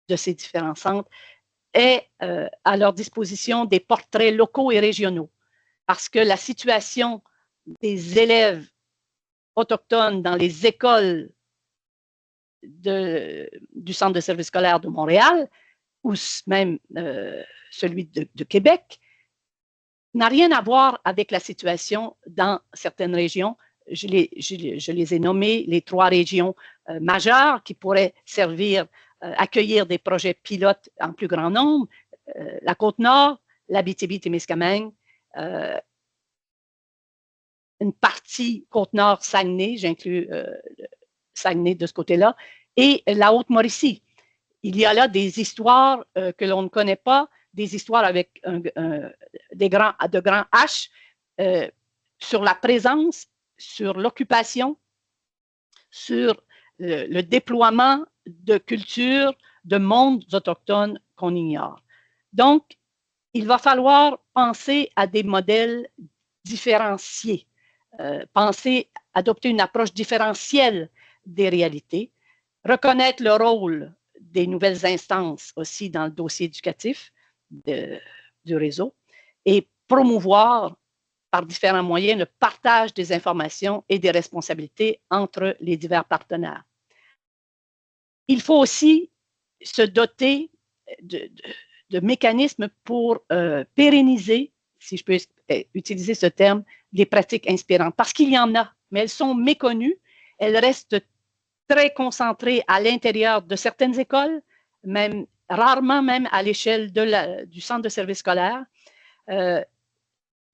[SPEAKER 2] de ces différents centres, aient à leur disposition des portraits locaux et régionaux, parce que la situation des élèves autochtones dans les écoles du Centre de services scolaires de Montréal, ou même celui de Québec, n'a rien à voir avec la situation dans certaines régions. Je les ai nommées, les 3 régions majeures qui pourraient servir accueillir des projets pilotes en plus grand nombre, la Côte-Nord, l'Abitibi-Témiscamingue, une partie Côte-Nord-Saguenay, j'inclus Saguenay de ce côté-là, et la Haute-Mauricie. Il y a là des histoires que l'on ne connaît pas, des histoires avec de grands H sur la présence, sur l'occupation, sur le déploiement de cultures, de mondes autochtones qu'on ignore. Donc, il va falloir penser à des modèles différenciés, adopter une approche différentielle des réalités, reconnaître le rôle des nouvelles instances aussi dans le dossier éducatif du réseau et promouvoir par différents moyens le partage des informations et des responsabilités entre les divers partenaires. Il faut aussi se doter de mécanismes pour pérenniser, si je peux utiliser ce terme, des pratiques inspirantes, parce qu'il y en a, mais elles sont méconnues, elles restent très concentrées à l'intérieur de certaines écoles, même rarement même à l'échelle du centre de service scolaire.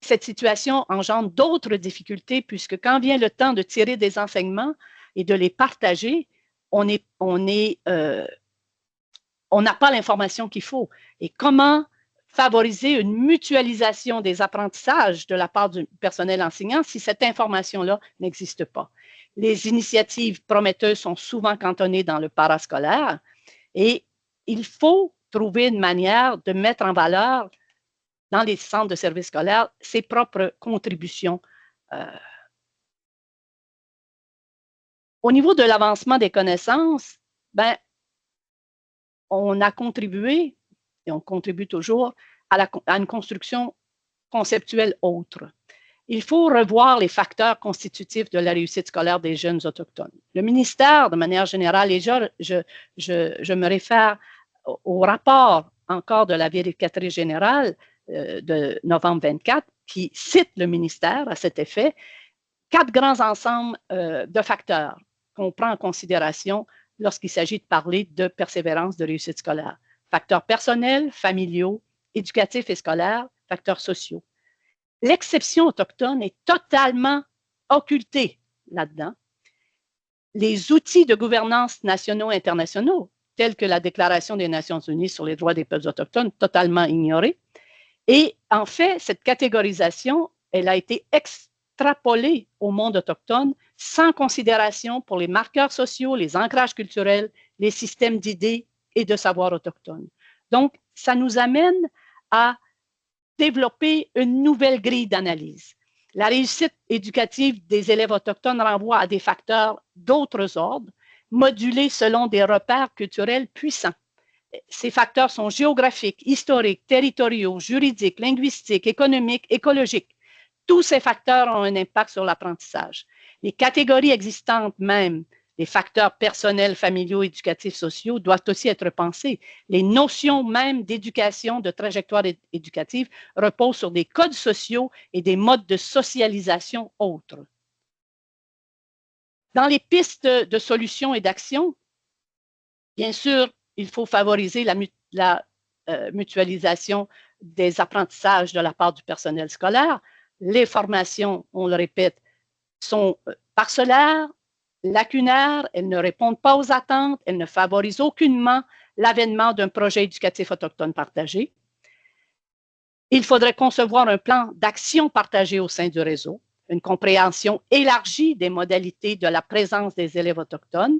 [SPEAKER 2] Cette situation engendre d'autres difficultés, puisque quand vient le temps de tirer des enseignements et de les partager, on n'a pas l'information qu'il faut. Et comment favoriser une mutualisation des apprentissages de la part du personnel enseignant si cette information-là n'existe pas? Les initiatives prometteuses sont souvent cantonnées dans le parascolaire et il faut trouver une manière de mettre en valeur dans les centres de services scolaires ses propres contributions. Au niveau de l'avancement des connaissances, on a contribué, et on contribue toujours, à une construction conceptuelle autre. Il faut revoir les facteurs constitutifs de la réussite scolaire des jeunes autochtones. Le ministère, de manière générale, et je me réfère au rapport encore de la vérificatrice générale de novembre 24, qui cite le ministère à cet effet, 4 grands ensembles de facteurs qu'on prend en considération lorsqu'il s'agit de parler de persévérance, de réussite scolaire. Facteurs personnels, familiaux, éducatifs et scolaires, facteurs sociaux. L'exception autochtone est totalement occultée là-dedans. Les outils de gouvernance nationaux et internationaux, tels que la Déclaration des Nations unies sur les droits des peuples autochtones, totalement ignorés. Et en fait, cette catégorisation, elle a été extrapolée au monde autochtone sans considération pour les marqueurs sociaux, les ancrages culturels, les systèmes d'idées et de savoir autochtones. Donc, ça nous amène à développer une nouvelle grille d'analyse. La réussite éducative des élèves autochtones renvoie à des facteurs d'autres ordres, modulés selon des repères culturels puissants. Ces facteurs sont géographiques, historiques, territoriaux, juridiques, linguistiques, économiques, écologiques. Tous ces facteurs ont un impact sur l'apprentissage. Les catégories existantes même, les facteurs personnels, familiaux, éducatifs, sociaux, doivent aussi être pensés. Les notions même d'éducation, de trajectoire éducative reposent sur des codes sociaux et des modes de socialisation autres. Dans les pistes de solutions et d'action, bien sûr, il faut favoriser la mutualisation des apprentissages de la part du personnel scolaire. Les formations, on le répète, sont parcellaires, lacunaires, elles ne répondent pas aux attentes, elles ne favorisent aucunement l'avènement d'un projet éducatif autochtone partagé. Il faudrait concevoir un plan d'action partagé au sein du réseau, une compréhension élargie des modalités de la présence des élèves autochtones,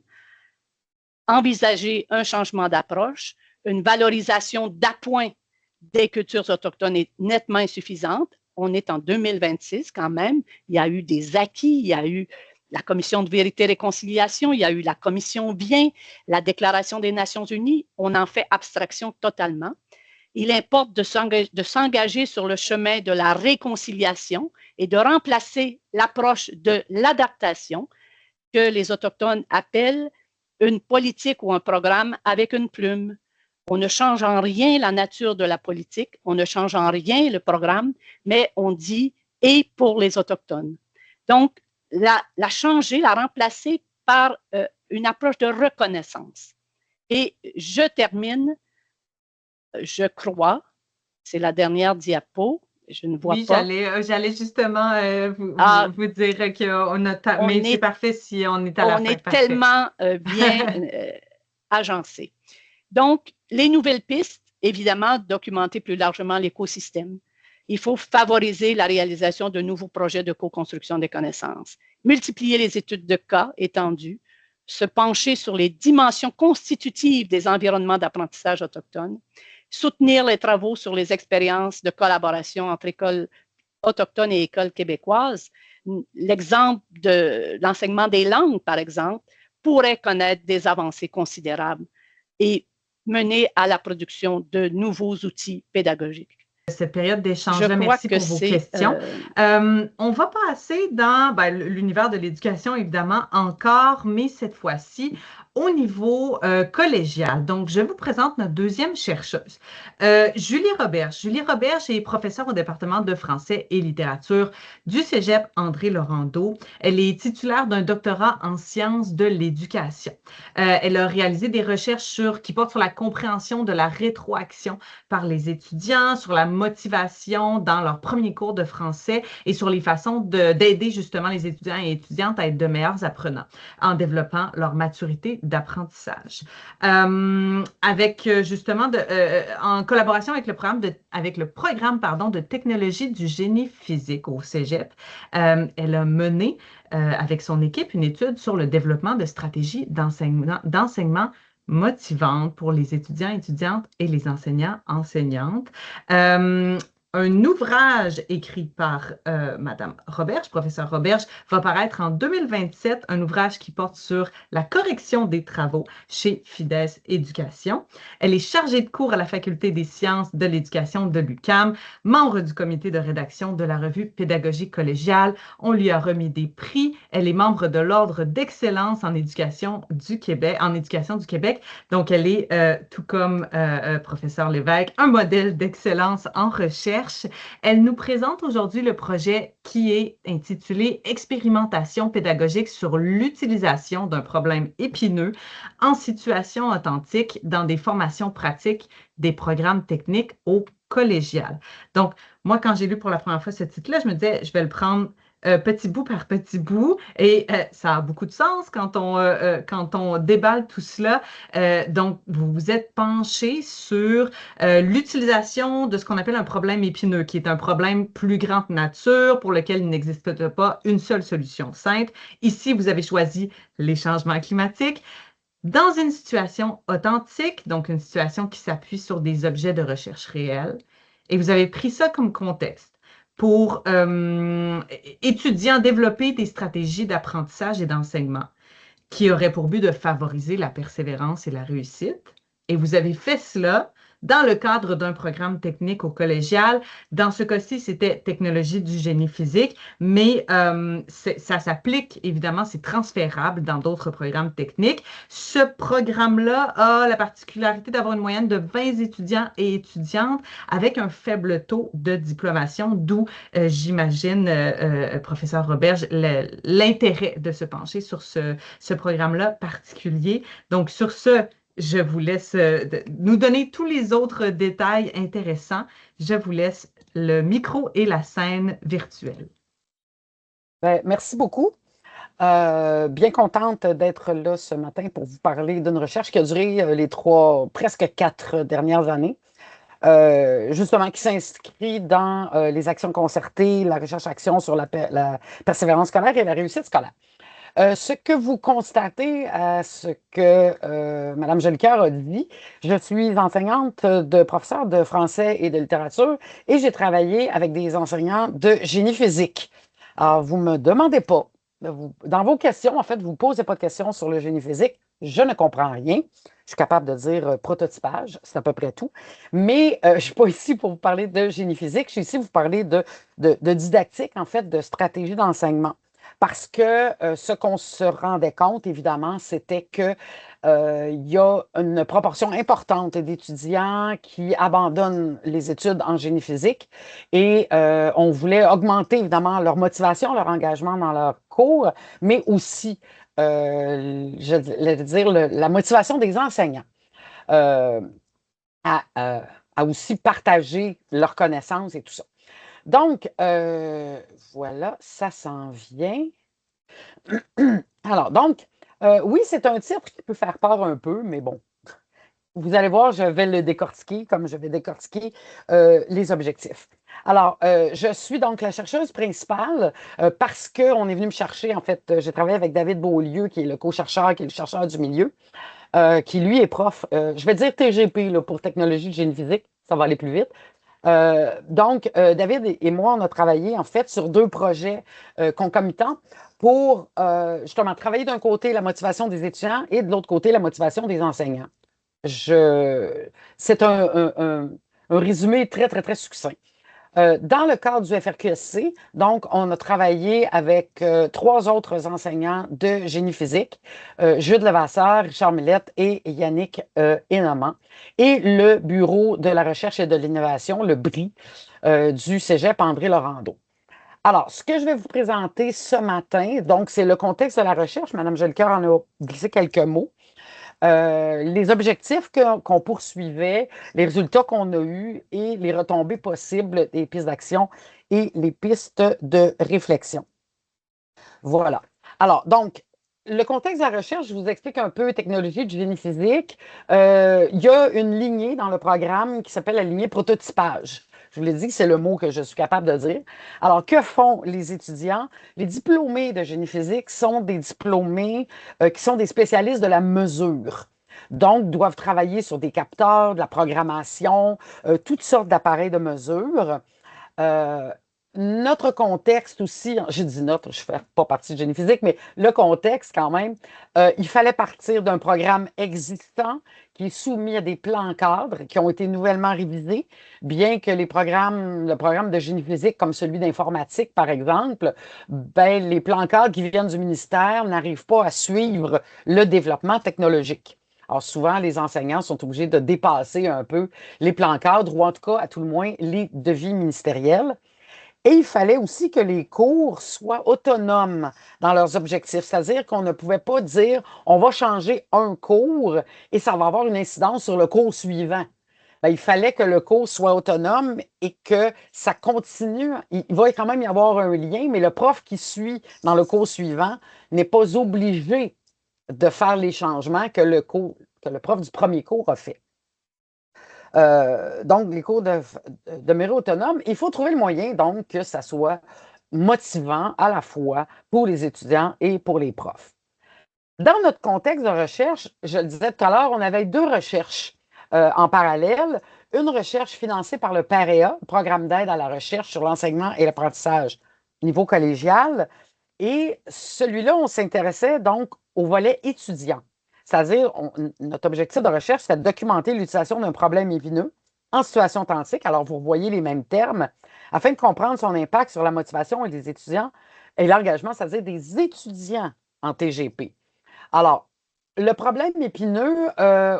[SPEAKER 2] envisager un changement d'approche, une valorisation d'appoint des cultures autochtones est nettement insuffisante. On est en 2026 quand même. Il y a eu des acquis, il y a eu la Commission de vérité et réconciliation, il y a eu la Commission Vient, la Déclaration des Nations unies. On en fait abstraction totalement. Il importe de s'engager sur le chemin de la réconciliation et de remplacer l'approche de l'adaptation que les Autochtones appellent une politique ou un programme avec une plume. On ne change en rien la nature de la politique, on ne change en rien le programme, mais on dit « et pour les Autochtones ». Donc, la changer, la remplacer par une approche de reconnaissance. Et je termine, je crois, c'est la dernière diapo, je ne vois pas.
[SPEAKER 1] Oui, j'allais justement vous dire qu'on a... mais c'est parfait si on est à la fin.
[SPEAKER 2] On est tellement bien agencé. Donc, les nouvelles pistes, évidemment, documenter plus largement l'écosystème. Il faut favoriser la réalisation de nouveaux projets de co-construction des connaissances, multiplier les études de cas étendues, se pencher sur les dimensions constitutives des environnements d'apprentissage autochtones, soutenir les travaux sur les expériences de collaboration entre écoles autochtones et écoles québécoises. L'exemple de l'enseignement des langues, par exemple, pourrait connaître des avancées considérables et mener à la production de nouveaux outils pédagogiques.
[SPEAKER 1] Cette période d'échange-là, merci pour vos questions. On va passer dans l'univers de l'éducation, évidemment, encore, mais cette fois-ci, au niveau collégial. Donc, je vous présente notre deuxième chercheuse, Julie Roberge. Julie Roberge est professeure au département de français et littérature du Cégep André-Laurendeau. Elle est titulaire d'un doctorat en sciences de l'éducation. Elle a réalisé des recherches qui portent sur la compréhension de la rétroaction par les étudiants, sur la motivation dans leur premier cours de français et sur les façons d'aider justement les étudiants et étudiantes à être de meilleurs apprenants en développant leur maturité d'apprentissage. Avec justement, en collaboration avec le programme de technologie du génie physique au Cégep, elle a mené avec son équipe une étude sur le développement de stratégies d'enseignement motivantes pour les étudiants, étudiantes et les enseignants, enseignantes. Un ouvrage écrit par Madame Roberge, professeure Roberge, va paraître en 2027, un ouvrage qui porte sur la correction des travaux chez Fides Éducation. Elle est chargée de cours à la Faculté des sciences de l'éducation de l'UQAM, membre du comité de rédaction de la revue pédagogique collégiale. On lui a remis des prix. Elle est membre de l'Ordre d'excellence en éducation du Québec, Donc, elle est, tout comme professeur Lévesque, un modèle d'excellence en recherche. recherche. Elle nous présente aujourd'hui le projet qui est intitulé Expérimentation pédagogique sur l'utilisation d'un problème épineux en situation authentique dans des formations pratiques des programmes techniques au collégial. Donc, moi, quand j'ai lu pour la première fois ce titre-là, je me disais, je vais le prendre petit bout par petit bout et ça a beaucoup de sens quand on déballe tout cela. Donc, vous vous êtes penché sur l'utilisation de ce qu'on appelle un problème épineux, qui est un problème plus grande nature pour lequel il n'existe pas une seule solution simple. Ici, vous avez choisi les changements climatiques dans une situation authentique, donc une situation qui s'appuie sur des objets de recherche réels. Et vous avez pris ça comme contexte pour étudier, développer des stratégies d'apprentissage et d'enseignement qui auraient pour but de favoriser la persévérance et la réussite. Et vous avez fait cela dans le cadre d'un programme technique au collégial. Dans ce cas-ci, c'était technologie du génie physique, mais ça s'applique, évidemment, c'est transférable dans d'autres programmes techniques. Ce programme-là a la particularité d'avoir une moyenne de 20 étudiants et étudiantes avec un faible taux de diplomation, d'où, j'imagine, professeur Roberge, l'intérêt de se pencher sur ce programme-là particulier. Donc, sur ce, je vous laisse nous donner tous les autres détails intéressants. Je vous laisse le micro et la scène virtuelle.
[SPEAKER 3] Ben, merci beaucoup. Bien contente d'être là ce matin pour vous parler d'une recherche qui a duré les presque 4 dernières années, justement qui s'inscrit dans les actions concertées, la recherche-action sur la persévérance scolaire et la réussite scolaire. Ce que vous constatez à ce que Mme Jolicoeur a dit, je suis enseignante de professeur de français et de littérature et j'ai travaillé avec des enseignants de génie physique. Alors, vous ne me demandez pas, dans vos questions, en fait, vous ne posez pas de questions sur le génie physique. Je ne comprends rien. Je suis capable de dire prototypage, c'est à peu près tout. Mais je ne suis pas ici pour vous parler de génie physique, je suis ici pour vous parler de didactique, en fait, de stratégie d'enseignement. Parce que ce qu'on se rendait compte, évidemment, c'était qu'il y a une proportion importante d'étudiants qui abandonnent les études en génie physique et on voulait augmenter, évidemment, leur motivation, leur engagement dans leur cours, mais aussi, je vais dire, la motivation des enseignants à aussi partager leurs connaissances et tout ça. Donc, voilà, ça s'en vient. Alors, donc, oui, c'est un titre qui peut faire peur un peu, mais bon, vous allez voir, je vais le décortiquer comme je vais décortiquer les objectifs. Alors, je suis donc la chercheuse principale parce qu'on est venu me chercher, en fait, j'ai travaillé avec David Beaulieu, qui est le co-chercheur, qui est le chercheur du milieu, qui lui est prof, je vais dire TGP là, pour technologie de génie physique, ça va aller plus vite. Donc, David et moi, on a travaillé en fait sur 2 projets concomitants pour justement travailler d'un côté la motivation des étudiants et de l'autre côté la motivation des enseignants. C'est un résumé très, très, très succinct. Dans le cadre du FRQSC, donc, on a travaillé avec 3 autres enseignants de génie physique, Jude Levasseur, Richard Millette et Yannick Hénoman, et le Bureau de la recherche et de l'innovation, le BRI, du Cégep André-Laurando. Alors, ce que je vais vous présenter ce matin, donc, c'est le contexte de la recherche. Mme Jolicoeur en a glissé quelques mots. Les objectifs qu'on poursuivait, les résultats qu'on a eus et les retombées possibles des pistes d'action et les pistes de réflexion. Voilà. Alors, donc, le contexte de la recherche, je vous explique un peu technologie du génie physique. Il y a une lignée dans le programme qui s'appelle la lignée prototypage. Je vous l'ai dit que c'est le mot que je suis capable de dire. Alors, que font les étudiants? Les diplômés de génie physique sont des diplômés qui sont des spécialistes de la mesure. Donc, doivent travailler sur des capteurs, de la programmation, toutes sortes d'appareils de mesure. Notre contexte aussi, j'ai dit notre, je ne fais pas partie de génie physique, mais le contexte quand même, il fallait partir d'un programme existant qui est soumis à des plans cadres qui ont été nouvellement révisés, bien que le programme de génie physique comme celui d'informatique, par exemple, ben, les plans cadres qui viennent du ministère n'arrivent pas à suivre le développement technologique. Alors souvent, les enseignants sont obligés de dépasser un peu les plans cadres ou en tout cas, à tout le moins, les devis ministériels. Et il fallait aussi que les cours soient autonomes dans leurs objectifs, c'est-à-dire qu'on ne pouvait pas dire on va changer un cours et ça va avoir une incidence sur le cours suivant. Bien, il fallait que le cours soit autonome et que ça continue. Il va quand même y avoir un lien, mais le prof qui suit dans le cours suivant n'est pas obligé de faire les changements que le prof du premier cours a fait. Donc, les cours demeurer autonomes. Il faut trouver le moyen, donc, que ça soit motivant à la fois pour les étudiants et pour les profs. Dans notre contexte de recherche, je le disais tout à l'heure, on avait 2 recherches en parallèle. Une recherche financée par le PAREA, Programme d'aide à la recherche sur l'enseignement et l'apprentissage au niveau collégial. Et celui-là, on s'intéressait donc au volet étudiant. C'est-à-dire, notre objectif de recherche, c'est de documenter l'utilisation d'un problème épineux en situation authentique. Alors, vous voyez les mêmes termes, afin de comprendre son impact sur la motivation des étudiants et l'engagement, c'est-à-dire des étudiants en TGP. Alors, le problème épineux,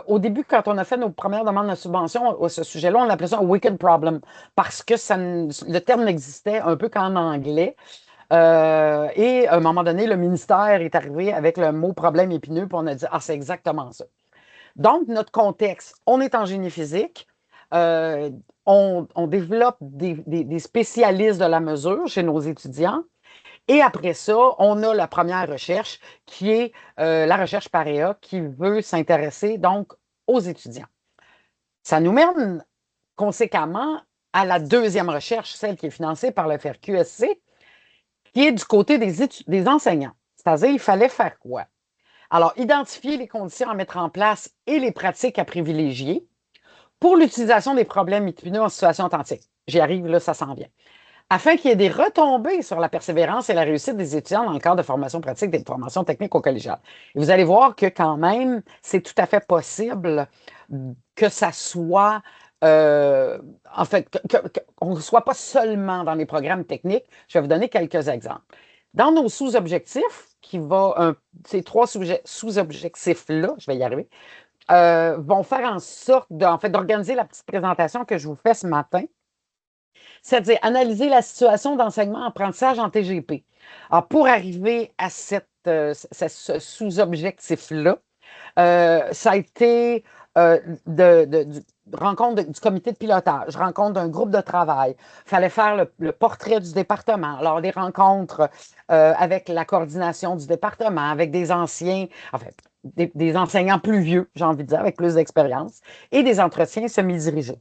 [SPEAKER 3] au début, quand on a fait nos premières demandes de subvention à ce sujet-là, on appelait ça un wicked problem parce que le terme n'existait un peu qu'en anglais. Et à un moment donné, le ministère est arrivé avec le mot problème épineux, puis on a dit ah, c'est exactement ça. Donc, notre contexte, on est en génie physique, on développe des spécialistes de la mesure chez nos étudiants. Et après ça, on a la première recherche qui est la recherche PAREA qui veut s'intéresser donc aux étudiants. Ça nous mène conséquemment à la deuxième recherche, celle qui est financée par le FRQSC, qui est du côté des enseignants. C'est-à-dire, il fallait faire quoi? Alors, identifier les conditions à mettre en place et les pratiques à privilégier pour l'utilisation des problèmes épineux en situation authentique. J'y arrive, là, ça s'en vient. Afin qu'il y ait des retombées sur la persévérance et la réussite des étudiants dans le cadre de formation pratique, des formations techniques au collégial. Et vous allez voir que quand même, c'est tout à fait possible que ça soit, en fait, qu'on ne soit pas seulement dans les programmes techniques. Je vais vous donner quelques exemples. Dans nos sous-objectifs, ces 3 sous-objectifs-là, je vais y arriver, vont faire en sorte d'organiser la petite présentation que je vous fais ce matin. C'est-à-dire analyser la situation d'enseignement-apprentissage en TGP. Alors, pour arriver à ce sous-objectif-là, ça a été rencontre du comité de pilotage, rencontre d'un groupe de travail. Il fallait faire le portrait du département. Alors, des rencontres avec la coordination du département, avec des anciens, en fait, des enseignants plus vieux, j'ai envie de dire, avec plus d'expérience, et des entretiens semi-dirigés.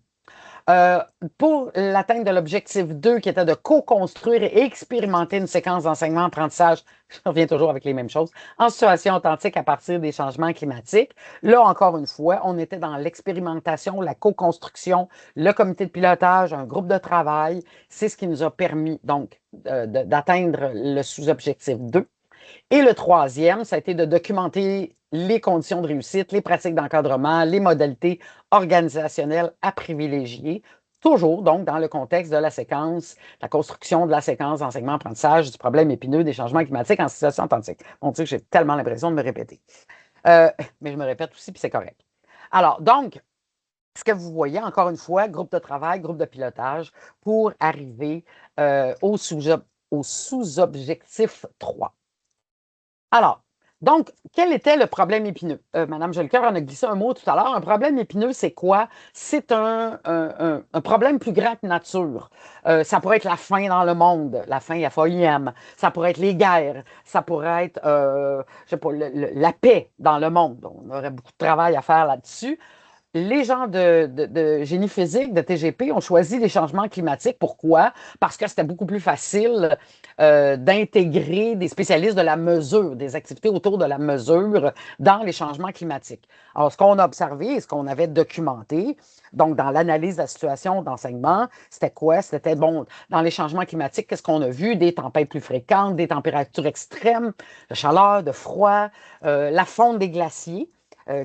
[SPEAKER 3] Pour l'atteinte de l'objectif 2, qui était de co-construire et expérimenter une séquence d'enseignement-apprentissage, je reviens toujours avec les mêmes choses, en situation authentique à partir des changements climatiques. Là, encore une fois, on était dans l'expérimentation, la co-construction, le comité de pilotage, un groupe de travail. C'est ce qui nous a permis, donc, d'atteindre le sous-objectif 2. Et le troisième, ça a été de documenter les conditions de réussite, les pratiques d'encadrement, les modalités organisationnelles à privilégier, toujours donc dans le contexte de la séquence, la construction de la séquence d'enseignement-apprentissage du problème épineux des changements climatiques en situation authentique. On dit que j'ai tellement l'impression de me répéter. Mais je me répète aussi, puis c'est correct. Alors, donc, ce que vous voyez, encore une fois, groupe de travail, groupe de pilotage, pour arriver au sous-objectif 3. Alors, donc, quel était le problème épineux? Madame Jolicoeur en a glissé un mot tout à l'heure. Un problème épineux, c'est quoi? C'est un problème plus grand que nature. Ça pourrait être la faim dans le monde, la faim FAIM. Ça pourrait être les guerres. Ça pourrait être, je sais pas, la paix dans le monde. On aurait beaucoup de travail à faire là-dessus. Les gens de génie physique, de TGP, ont choisi les changements climatiques. Pourquoi? Parce que c'était beaucoup plus facile d'intégrer des spécialistes de la mesure, des activités autour de la mesure dans les changements climatiques. Alors, ce qu'on a observé et ce qu'on avait documenté, donc dans l'analyse de la situation d'enseignement, c'était quoi? C'était, bon, dans les changements climatiques, qu'est-ce qu'on a vu? Des tempêtes plus fréquentes, des températures extrêmes, de chaleur, de froid, la fonte des glaciers.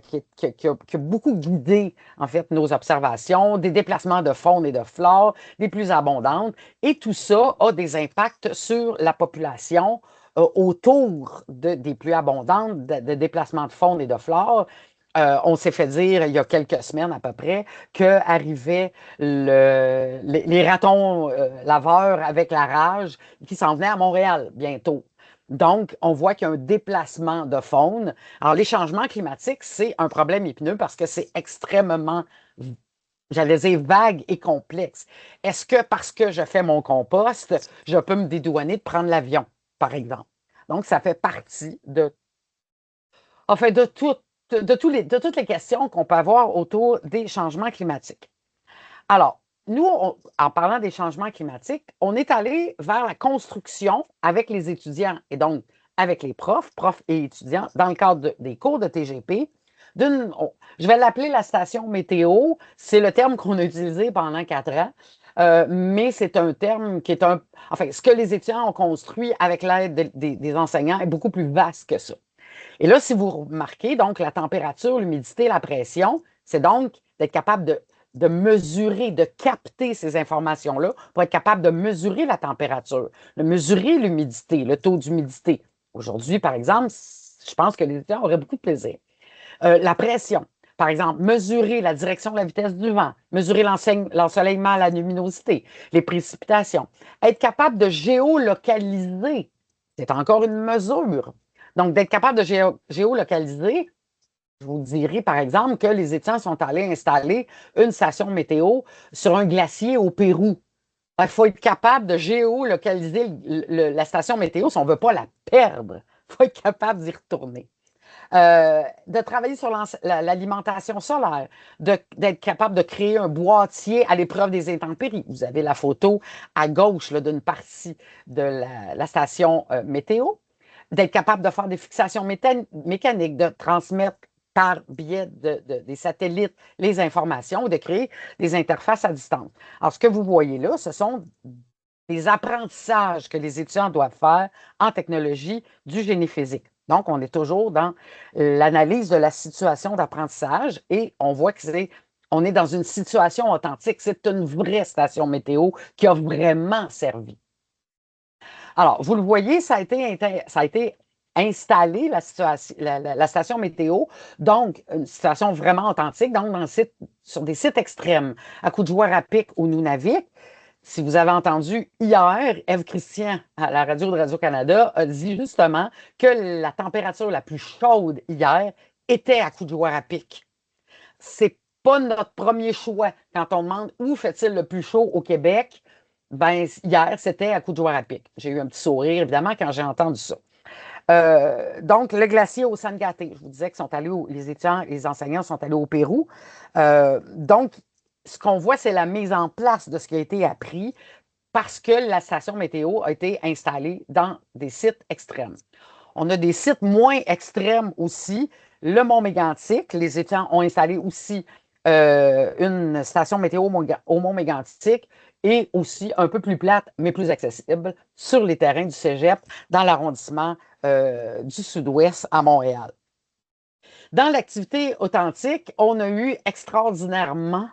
[SPEAKER 3] Qui a beaucoup guidé, en fait, nos observations, des déplacements de faune et de flore, les plus abondantes. Et tout ça a des impacts sur la population autour des plus abondantes de déplacements de faune et de flore. On s'est fait dire il y a quelques semaines à peu près qu'arrivaient les ratons laveurs avec la rage qui s'en venaient à Montréal bientôt. Donc, on voit qu'il y a un déplacement de faune. Alors, les changements climatiques, c'est un problème épineux parce que c'est extrêmement, j'allais dire, vague et complexe. Est-ce que parce que je fais mon compost, je peux me dédouaner de prendre l'avion, par exemple? Donc, ça fait partie enfin, de toutes les questions qu'on peut avoir autour des changements climatiques. Alors, nous, en parlant des changements climatiques, on est allé vers la construction avec les étudiants et donc avec les profs et étudiants dans le cadre des cours de TGP. Je vais l'appeler la station météo. C'est le terme qu'on a utilisé pendant 4 ans. Mais c'est un terme qui est enfin, ce que les étudiants ont construit avec l'aide des enseignants est beaucoup plus vaste que ça. Et là, si vous remarquez, donc, la température, l'humidité, la pression, c'est donc d'être capable de mesurer, de capter ces informations-là pour être capable de mesurer la température, de mesurer l'humidité, le taux d'humidité. Aujourd'hui, par exemple, je pense que les étudiants auraient beaucoup de plaisir. La pression, par exemple, mesurer la direction de la vitesse du vent, mesurer l'ensoleillement, la luminosité, les précipitations, être capable de géolocaliser, c'est encore une mesure. Donc, d'être capable de géolocaliser, je vous dirais, par exemple, que les étudiants sont allés installer une station météo sur un glacier au Pérou. Il faut être capable de géolocaliser la station météo si on ne veut pas la perdre. Il faut être capable d'y retourner. De travailler sur l'alimentation solaire, d'être capable de créer un boîtier à l'épreuve des intempéries. Vous avez la photo à gauche d'une partie de la station météo. D'être capable de faire des fixations mécaniques, de transmettre par biais des satellites les informations ou de créer des interfaces à distance. Alors, ce que vous voyez là, ce sont des apprentissages que les étudiants doivent faire en technologie du génie physique. Donc, on est toujours dans l'analyse de la situation d'apprentissage et on voit on est dans une situation authentique. C'est une vraie station météo qui a vraiment servi. Alors, vous le voyez, ça a été installé, la station météo, donc une situation vraiment authentique, donc sur des sites extrêmes, à Kuujjuaq-Pic ou Nunavik. Si vous avez entendu hier, Ève Christian, à la radio de Radio-Canada, a dit justement que la température la plus chaude hier était à Kuujjuaq-Pic. C'est pas notre premier choix quand on demande où fait-il le plus chaud au Québec. Ben, hier, c'était à Kuujjuaq-Pic. J'ai eu un petit sourire, évidemment, quand j'ai entendu ça. Donc, le glacier au Sangate. Je vous disais que les étudiants et les enseignants sont allés au Pérou. Donc, ce qu'on voit, c'est la mise en place de ce qui a été appris parce que la station météo a été installée dans des sites extrêmes. On a des sites moins extrêmes aussi. Le Mont Mégantic, les étudiants ont installé aussi une station météo au Mont Mégantic et aussi un peu plus plate, mais plus accessible, sur les terrains du Cégep, dans l'arrondissement du Sud-Ouest à Montréal. Dans l'activité authentique, on a eu extraordinairement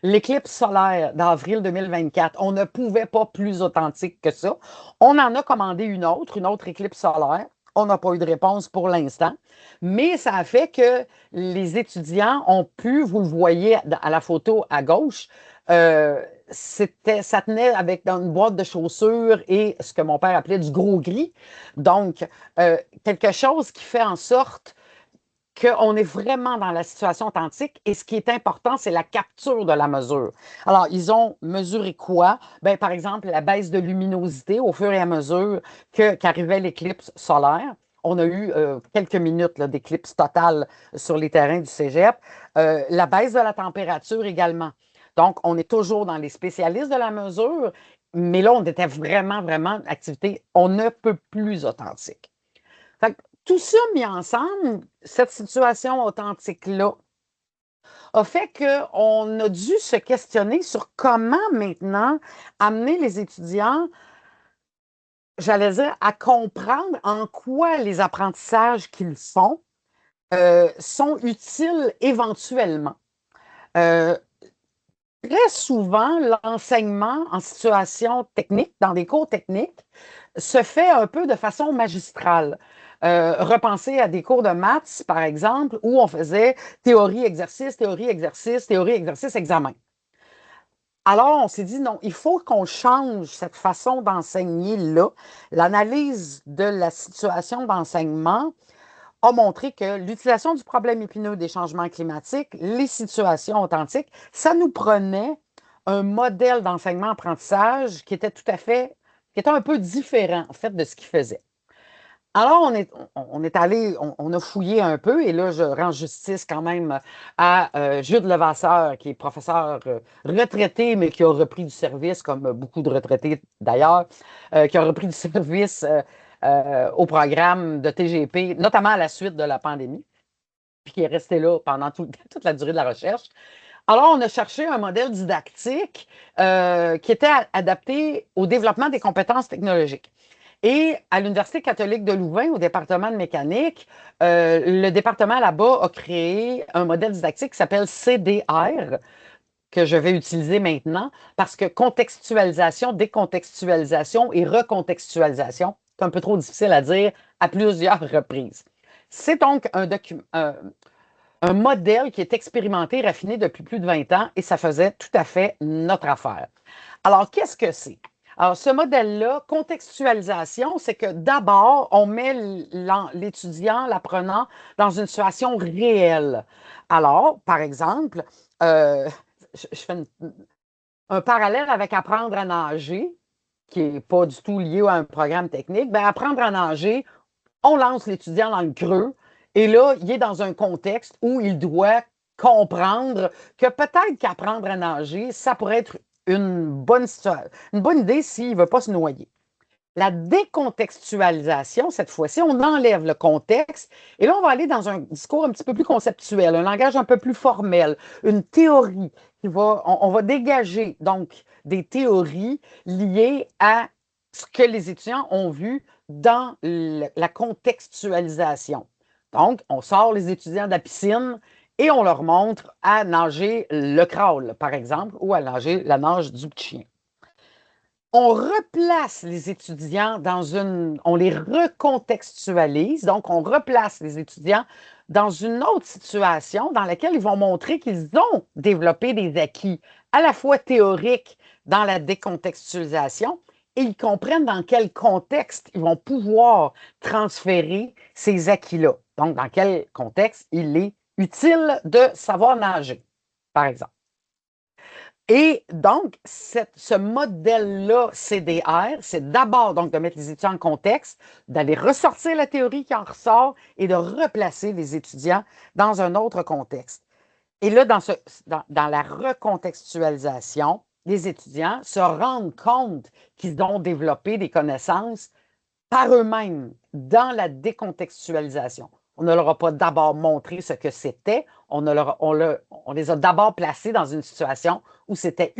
[SPEAKER 3] l'éclipse solaire d'avril 2024. On ne pouvait pas plus authentique que ça. On en a commandé une autre éclipse solaire. On n'a pas eu de réponse pour l'instant, mais ça a fait que les étudiants ont pu, vous le voyez à la photo à gauche, ça tenait dans une boîte de chaussures et ce que mon père appelait du gros gris. Donc, quelque chose qui fait en sorte qu'on est vraiment dans la situation authentique et ce qui est important, c'est la capture de la mesure. Alors, ils ont mesuré quoi? Bien, par exemple, la baisse de luminosité au fur et à mesure qu'arrivait l'éclipse solaire. On a eu quelques minutes d'éclipse totale sur les terrains du Cégep. La baisse de la température également. Donc, on est toujours dans les spécialistes de la mesure, mais là, on était vraiment, vraiment activité, on ne peut plus authentique. Fait que, tout ça mis ensemble, cette situation authentique-là, a fait qu'on a dû se questionner sur comment maintenant amener les étudiants, j'allais dire, à comprendre en quoi les apprentissages qu'ils font sont utiles éventuellement. Très souvent, l'enseignement en situation technique, dans des cours techniques, se fait un peu de façon magistrale. Repenser à des cours de maths, par exemple, où on faisait théorie, exercice, théorie, exercice, théorie, exercice, examen. Alors, on s'est dit, non, il faut qu'on change cette façon d'enseigner-là. L'analyse de la situation d'enseignement a montré que l'utilisation du problème épineux des changements climatiques, les situations authentiques, ça nous prenait un modèle d'enseignement-apprentissage qui était qui était un peu différent, en fait, de ce qu'il faisait. Alors, on est allé, on a fouillé un peu, et là, je rends justice quand même à Jude Levasseur, qui est professeur retraité, mais qui a repris du service, comme beaucoup de retraités d'ailleurs, qui a repris du service au programme de TGP, notamment à la suite de la pandémie, puis qui est resté là pendant toute la durée de la recherche. Alors, on a cherché un modèle didactique qui était adapté au développement des compétences technologiques. Et à l'Université catholique de Louvain, au département de mécanique, le département là-bas a créé un modèle didactique qui s'appelle CDR, que je vais utiliser maintenant, parce que contextualisation, décontextualisation et recontextualisation, c'est un peu trop difficile à dire à plusieurs reprises. C'est donc un modèle qui est expérimenté, raffiné depuis plus de 20 ans, et ça faisait tout à fait notre affaire. Alors, qu'est-ce que c'est? Alors, ce modèle-là, contextualisation, c'est que d'abord, on met l'étudiant, l'apprenant, dans une situation réelle. Alors, par exemple, je fais un parallèle avec apprendre à nager, qui n'est pas du tout lié à un programme technique. Bien, apprendre à nager, on lance l'étudiant dans le creux, et là, il est dans un contexte où il doit comprendre que peut-être qu'apprendre à nager, ça pourrait être une bonne idée s'il ne veut pas se noyer. La décontextualisation, cette fois-ci, on enlève le contexte et là, on va aller dans un discours un petit peu plus conceptuel, un langage un peu plus formel, une théorie on va dégager donc des théories liées à ce que les étudiants ont vu dans la contextualisation. Donc, on sort les étudiants de la piscine et on leur montre à nager le crawl, par exemple, ou à nager la nage du petit chien. On replace les étudiants on les recontextualise, donc on replace les étudiants dans une autre situation dans laquelle ils vont montrer qu'ils ont développé des acquis à la fois théoriques dans la décontextualisation et ils comprennent dans quel contexte ils vont pouvoir transférer ces acquis-là. Donc, dans quel contexte il est utile de savoir nager, par exemple. Et donc, ce modèle-là, CDR, c'est d'abord donc de mettre les étudiants en contexte, d'aller ressortir la théorie qui en ressort et de replacer les étudiants dans un autre contexte. Et là, dans la recontextualisation, les étudiants se rendent compte qu'ils ont développé des connaissances par eux-mêmes dans la décontextualisation. On ne leur a pas d'abord montré ce que c'était, on les a d'abord placés dans une situation où c'était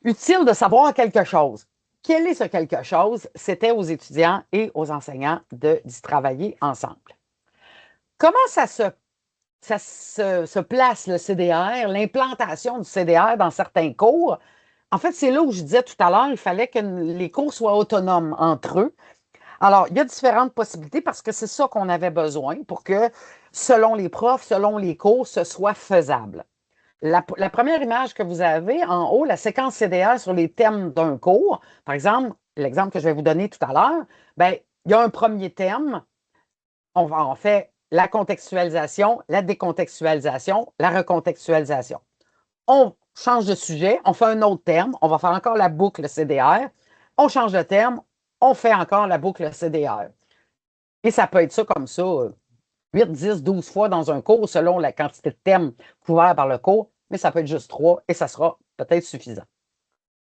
[SPEAKER 3] utile de savoir quelque chose. Quel est ce quelque chose? C'était aux étudiants et aux enseignants d'y travailler ensemble. Comment ça se place, le CDR, l'implantation du CDR dans certains cours? En fait, c'est là où je disais tout à l'heure, il fallait que les cours soient autonomes entre eux. Alors, il y a différentes possibilités parce que c'est ça qu'on avait besoin pour que, selon les profs, selon les cours, ce soit faisable. La première image que vous avez en haut, la séquence CDR sur les thèmes d'un cours, par exemple, l'exemple que je vais vous donner tout à l'heure, bien, il y a un premier thème, on fait la contextualisation, la décontextualisation, la recontextualisation. On change de sujet, on fait un autre terme, on va faire encore la boucle CDR, on change de terme, on fait encore la boucle CDR. Et ça peut être ça comme ça, 8, 10, 12 fois dans un cours, selon la quantité de thèmes couverts par le cours, mais ça peut être juste 3 et ça sera peut-être suffisant.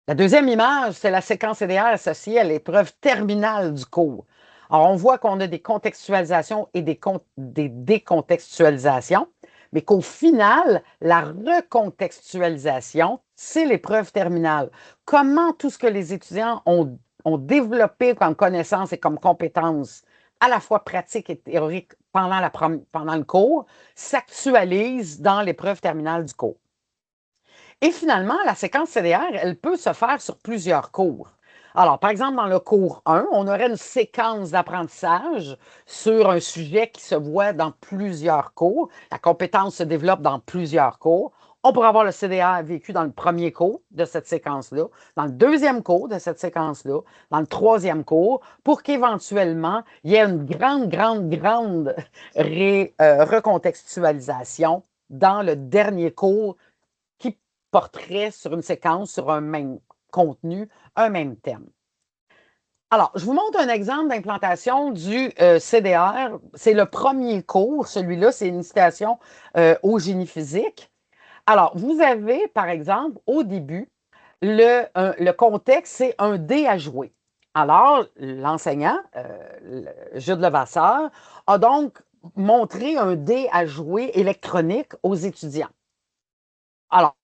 [SPEAKER 3] La deuxième image, c'est la séquence CDR associée à l'épreuve terminale du cours. Alors, on voit qu'on a des contextualisations et des décontextualisations, mais qu'au final, la recontextualisation, c'est l'épreuve terminale. Comment tout ce que les étudiants ont développé comme connaissances et comme compétences, à la fois pratiques et théoriques pendant le cours, s'actualise dans l'épreuve terminale du cours. Et finalement, la séquence CDR, elle peut se faire sur plusieurs cours. Alors, par exemple, dans le cours 1, on aurait une séquence d'apprentissage sur un sujet qui se voit dans plusieurs cours. La compétence se développe dans plusieurs cours. On pourrait avoir le CDR vécu dans le premier cours de cette séquence-là, dans le deuxième cours de cette séquence-là, dans le troisième cours, pour qu'éventuellement, il y ait une grande recontextualisation dans le dernier cours qui porterait sur une séquence, sur un même contenu, un même thème. Alors, je vous montre un exemple d'implantation du CDR. C'est le premier cours, celui-là, c'est une citation au génie physique. Alors, vous avez, par exemple, au début, le contexte, c'est un dé à jouer. Alors, l'enseignant, Jude Levasseur, a donc montré un dé à jouer électronique aux étudiants. Alors,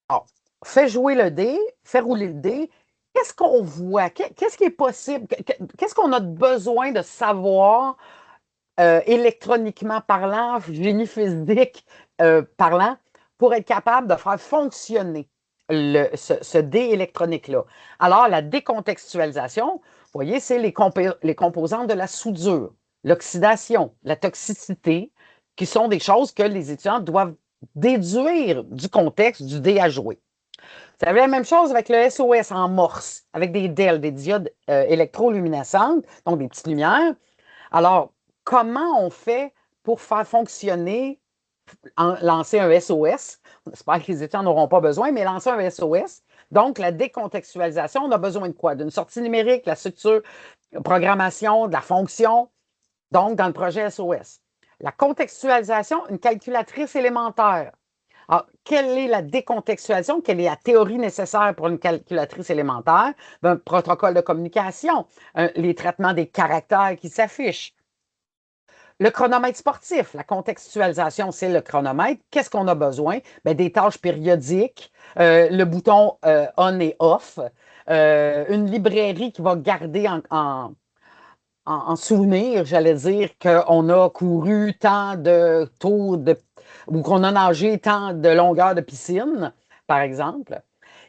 [SPEAKER 3] fait jouer le dé, fait rouler le dé. Qu'est-ce qu'on voit? Qu'est-ce qui est possible? Qu'est-ce qu'on a besoin de savoir électroniquement parlant, génie physique parlant, pour être capable de faire fonctionner ce dé électronique-là? Alors, la décontextualisation, vous voyez, c'est les composantes de la soudure, l'oxydation, la toxicité, qui sont des choses que les étudiants doivent déduire du contexte du dé à jouer. Vous avez la même chose avec le SOS en morse, avec des DEL, des diodes électroluminescentes, donc des petites lumières. Alors, comment on fait pour faire fonctionner, lancer un SOS? J'espère que les étudiants n'auront pas besoin, mais lancer un SOS. Donc, la décontextualisation, on a besoin de quoi? D'une sortie numérique, la structure, programmation, de la fonction, donc dans le projet SOS. La contextualisation, une calculatrice élémentaire. Alors, quelle est la décontextualisation? Quelle est la théorie nécessaire pour une calculatrice élémentaire? Un protocole de communication, les traitements des caractères qui s'affichent. Le chronomètre sportif, la contextualisation, c'est le chronomètre. Qu'est-ce qu'on a besoin? Bien, des tâches périodiques, le bouton on et off, une librairie qui va garder en souvenir, j'allais dire, qu'on a couru tant de tours ou qu'on a nagé tant de longueurs de piscine, par exemple.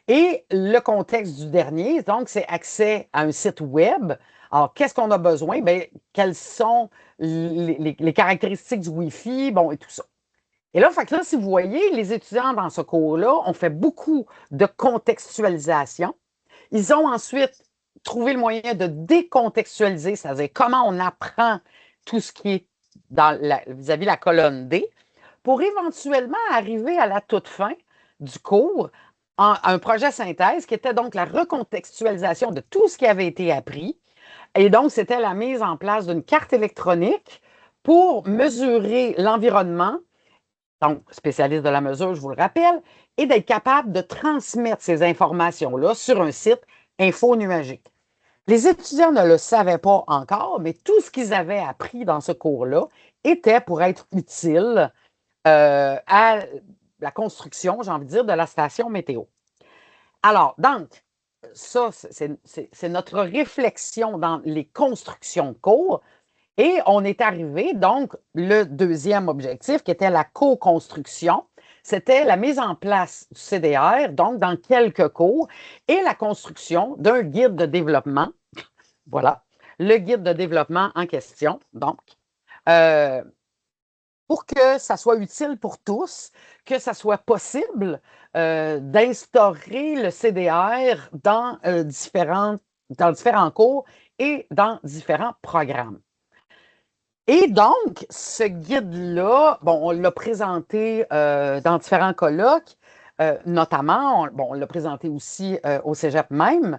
[SPEAKER 3] Et le contexte du dernier, donc, c'est accès à un site web. Alors, qu'est-ce qu'on a besoin? Bien, quelles sont les caractéristiques du Wi-Fi, bon, et tout ça. Et là, fait que là, si vous voyez, les étudiants dans ce cours-là ont fait beaucoup de contextualisation. Ils ont ensuite trouvé le moyen de décontextualiser, c'est-à-dire comment on apprend tout ce qui est vis-à-vis la colonne D, pour éventuellement arriver à la toute fin du cours à un projet synthèse qui était donc la recontextualisation de tout ce qui avait été appris. Et donc, c'était la mise en place d'une carte électronique pour mesurer l'environnement, donc spécialiste de la mesure, je vous le rappelle, et d'être capable de transmettre ces informations-là sur un site infonuagique. Les étudiants ne le savaient pas encore, mais tout ce qu'ils avaient appris dans ce cours-là était pour être utile à la construction, j'ai envie de dire, de la station météo. Alors, donc, ça, c'est notre réflexion dans les constructions de cours. Et on est arrivé, donc, le deuxième objectif, qui était la co-construction, c'était la mise en place du CDR, donc dans quelques cours, et la construction d'un guide de développement. Voilà, le guide de développement en question, donc, pour que ça soit utile pour tous, que ça soit possible d'instaurer le CDR dans différents cours et dans différents programmes. Et donc, ce guide-là, bon, on l'a présenté dans différents colloques, notamment, on l'a présenté aussi au Cégep même,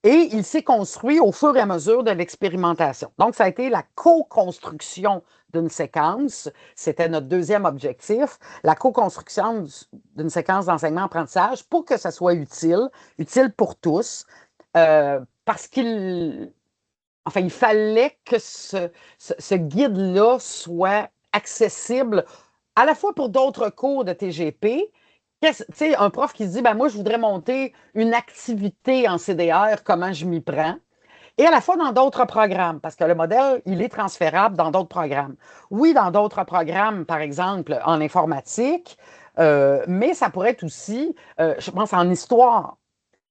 [SPEAKER 3] et il s'est construit au fur et à mesure de l'expérimentation. Donc, ça a été la co-construction d'une séquence. C'était notre deuxième objectif, la co-construction d'une séquence d'enseignement-apprentissage pour que ça soit utile pour tous, parce qu'il fallait que ce guide-là soit accessible à la fois pour d'autres cours de TGP. Tu sais, un prof qui se dit, ben moi, je voudrais monter une activité en CDR, comment je m'y prends? Et à la fois dans d'autres programmes, parce que le modèle, il est transférable dans d'autres programmes. Oui, dans d'autres programmes, par exemple, en informatique, mais ça pourrait être aussi, je pense, en histoire.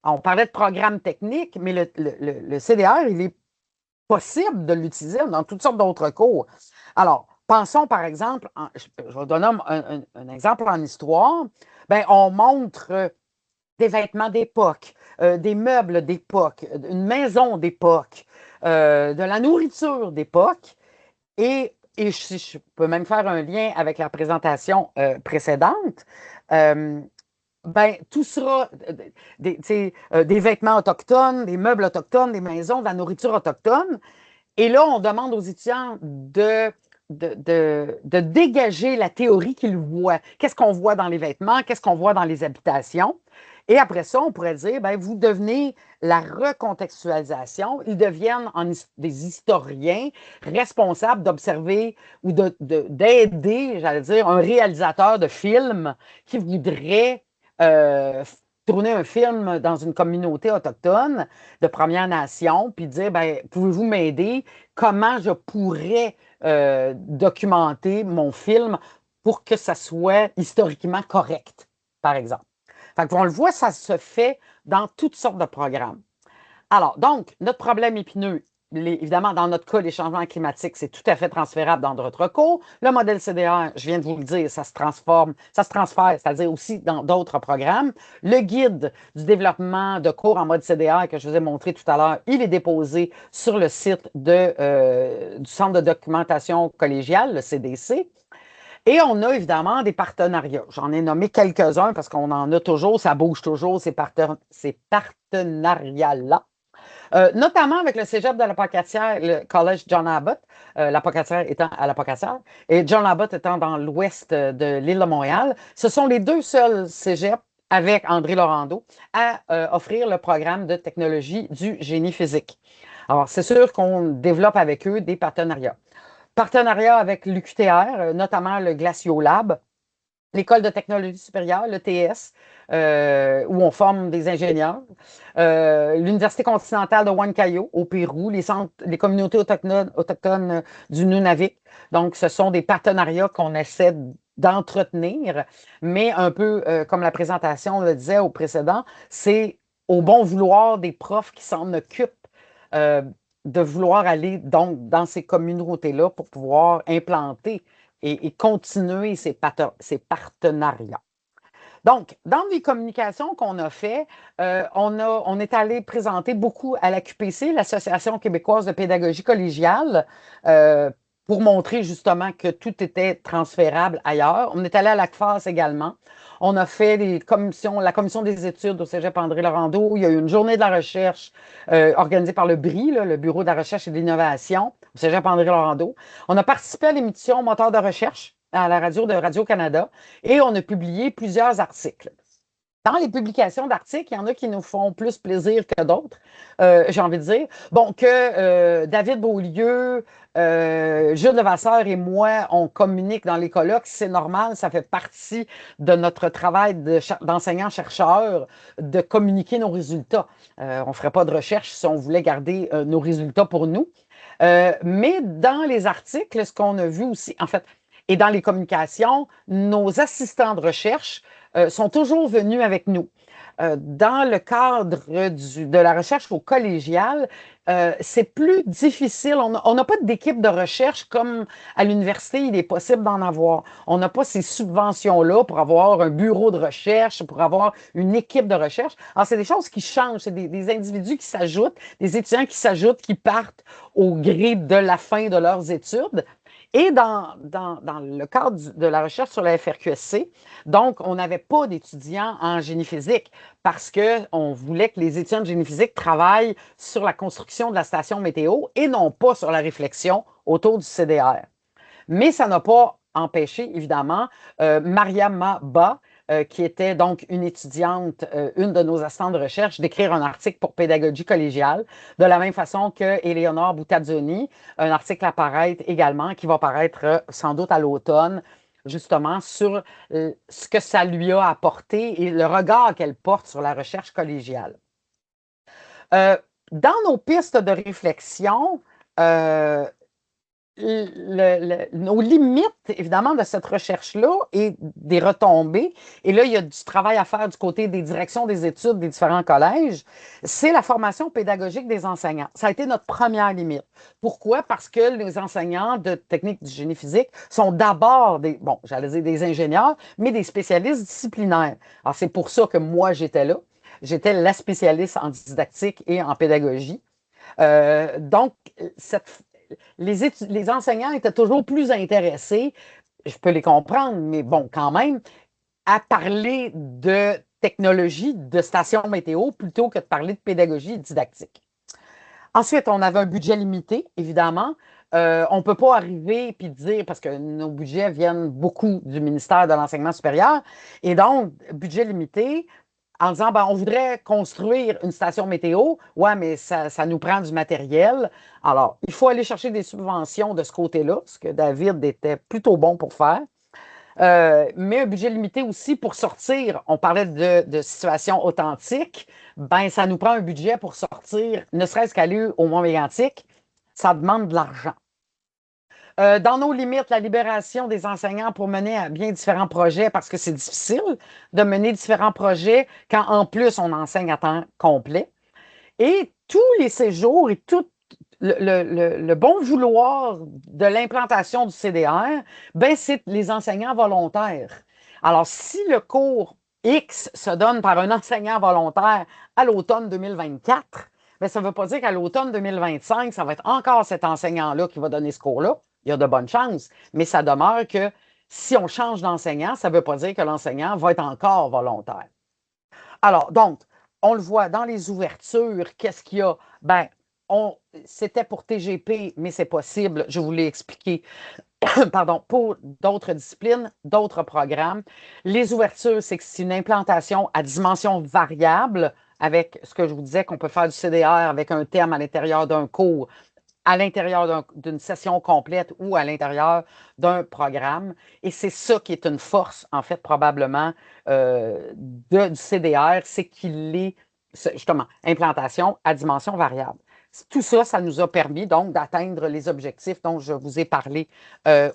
[SPEAKER 3] on parlait de programme technique, mais le CDR, il est possible de l'utiliser dans toutes sortes d'autres cours. Alors, pensons par exemple, je vais vous donner un exemple en histoire. Bien, on montre des vêtements d'époque, des meubles d'époque, une maison d'époque, de la nourriture d'époque. Et je peux même faire un lien avec la présentation précédente. Ben, tout sera des vêtements autochtones, des meubles autochtones, des maisons, de la nourriture autochtone. Et là, on demande aux étudiants de dégager la théorie qu'ils voient. Qu'est-ce qu'on voit dans les vêtements? Qu'est-ce qu'on voit dans les habitations? Et après ça, on pourrait dire, ben, vous devenez la recontextualisation. Ils deviennent des historiens responsables d'observer ou d'aider, j'allais dire, un réalisateur de film qui voudrait tourner un film dans une communauté autochtone de Première Nation, puis dire, ben, pouvez-vous m'aider? Comment je pourrais documenter mon film pour que ça soit historiquement correct, par exemple. Fait qu'on le voit, ça se fait dans toutes sortes de programmes. Alors, donc, notre problème épineux, évidemment, dans notre cas, les changements climatiques, c'est tout à fait transférable dans d'autres cours. Le modèle CDR, je viens de vous le dire, ça se transforme, ça se transfère, c'est-à-dire aussi dans d'autres programmes. Le guide du développement de cours en mode CDR que je vous ai montré tout à l'heure, il est déposé sur le site du Centre de documentation collégiale, le CDC. Et on a évidemment des partenariats. J'en ai nommé quelques-uns parce qu'on en a toujours, ça bouge toujours, ces partenariats-là. Notamment avec le cégep de la Pocatière, le Collège John Abbott, la Pocatière étant à la Pocatière, et John Abbott étant dans l'ouest de l'île de Montréal. Ce sont les deux seuls cégeps avec André Laurando à offrir le programme de technologie du génie physique. Alors, c'est sûr qu'on développe avec eux des partenariats. Partenariat avec l'UQTR, notamment le Glacio Lab, l'École de technologie supérieure, l'ETS, où on forme des ingénieurs, l'Université continentale de Huancayo, au Pérou, les communautés autochtones du Nunavik. Donc, ce sont des partenariats qu'on essaie d'entretenir, mais un peu comme la présentation le disait au précédent, c'est au bon vouloir des profs qui s'en occupent de vouloir aller donc dans ces communautés-là pour pouvoir implanter et continuer ces partenariats. Donc, dans les communications qu'on a fait, on est allé présenter beaucoup à la QPC, l'Association québécoise de pédagogie collégiale, pour montrer justement que tout était transférable ailleurs. On est allé à l'ACFAS également. On a fait la commission des études au cégep André Laurando. Il y a eu une journée de la recherche organisée par le BRI, le Bureau de la recherche et de l'innovation, au cégep André Laurando. On a participé à l'émission Moteur de recherche à la radio de Radio-Canada et on a publié plusieurs articles. Dans les publications d'articles, il y en a qui nous font plus plaisir que d'autres, j'ai envie de dire. Bon, que David Beaulieu, Jules Levasseur et moi, on communique dans les colloques, c'est normal, ça fait partie de notre travail d'enseignant-chercheur de communiquer nos résultats. On ne ferait pas de recherche si on voulait garder nos résultats pour nous. Mais dans les articles, ce qu'on a vu aussi, en fait, et dans les communications, nos assistants de recherche sont toujours venus avec nous. Dans le cadre de la recherche au collégial, c'est plus difficile. On n'a pas d'équipe de recherche comme à l'université, il est possible d'en avoir. On n'a pas ces subventions-là pour avoir un bureau de recherche, pour avoir une équipe de recherche. Alors, c'est des choses qui changent. C'est des individus qui s'ajoutent, des étudiants qui s'ajoutent, qui partent au gré de la fin de leurs études. Et dans le cadre de la recherche sur la FRQSC, donc, on n'avait pas d'étudiants en génie physique parce qu'on voulait que les étudiants de génie physique travaillent sur la construction de la station météo et non pas sur la réflexion autour du CDR. Mais ça n'a pas empêché, évidemment, Mariama Ba, qui était donc une étudiante, une de nos assistantes de recherche, d'écrire un article pour Pédagogie collégiale, de la même façon que Eleonore Boutazzoni, un article à paraître également, qui va paraître sans doute à l'automne, justement sur ce que ça lui a apporté et le regard qu'elle porte sur la recherche collégiale. Dans nos pistes de réflexion, nos limites, évidemment, de cette recherche-là et des retombées, et là, il y a du travail à faire du côté des directions des études des différents collèges, c'est la formation pédagogique des enseignants. Ça a été notre première limite. Pourquoi? Parce que les enseignants de technique du génie physique sont d'abord j'allais dire des ingénieurs, mais des spécialistes disciplinaires. Alors, c'est pour ça que moi, j'étais là. J'étais la spécialiste en didactique et en pédagogie. Donc, les enseignants étaient toujours plus intéressés, je peux les comprendre, mais bon, quand même, à parler de technologie, de stations météo, plutôt que de parler de pédagogie didactique. Ensuite, on avait un budget limité, évidemment. On ne peut pas arriver et dire, parce que nos budgets viennent beaucoup du ministère de l'Enseignement supérieur, et donc, budget limité, en disant, on voudrait construire une station météo. Ouais, mais ça nous prend du matériel. Alors, il faut aller chercher des subventions de ce côté-là, ce que David était plutôt bon pour faire. Mais un budget limité aussi pour sortir. On parlait de situations authentiques. Ça nous prend un budget pour sortir, ne serait-ce qu'aller au Mont-Mégantic. Ça demande de l'argent. Dans nos limites, la libération des enseignants pour mener à bien différents projets, parce que c'est difficile de mener différents projets quand en plus on enseigne à temps complet. Et tous les séjours et tout le bon vouloir de l'implantation du CDR, c'est les enseignants volontaires. Alors, si le cours X se donne par un enseignant volontaire à l'automne 2024, ça ne veut pas dire qu'à l'automne 2025, ça va être encore cet enseignant-là qui va donner ce cours-là. Il y a de bonnes chances, mais ça demeure que si on change d'enseignant, ça ne veut pas dire que l'enseignant va être encore volontaire. Alors, donc, on le voit dans les ouvertures, qu'est-ce qu'il y a? C'était pour TGP, mais c'est possible, je vous l'ai expliqué, pour d'autres disciplines, d'autres programmes. Les ouvertures, c'est que c'est une implantation à dimension variable, avec ce que je vous disais qu'on peut faire du CDR avec un thème à l'intérieur d'un cours, à l'intérieur d'une session complète ou à l'intérieur d'un programme. Et c'est ça qui est une force, en fait, probablement, du CDR, c'est qu'il est, justement, implantation à dimension variable. Tout ça, ça nous a permis, donc, d'atteindre les objectifs dont je vous ai parlé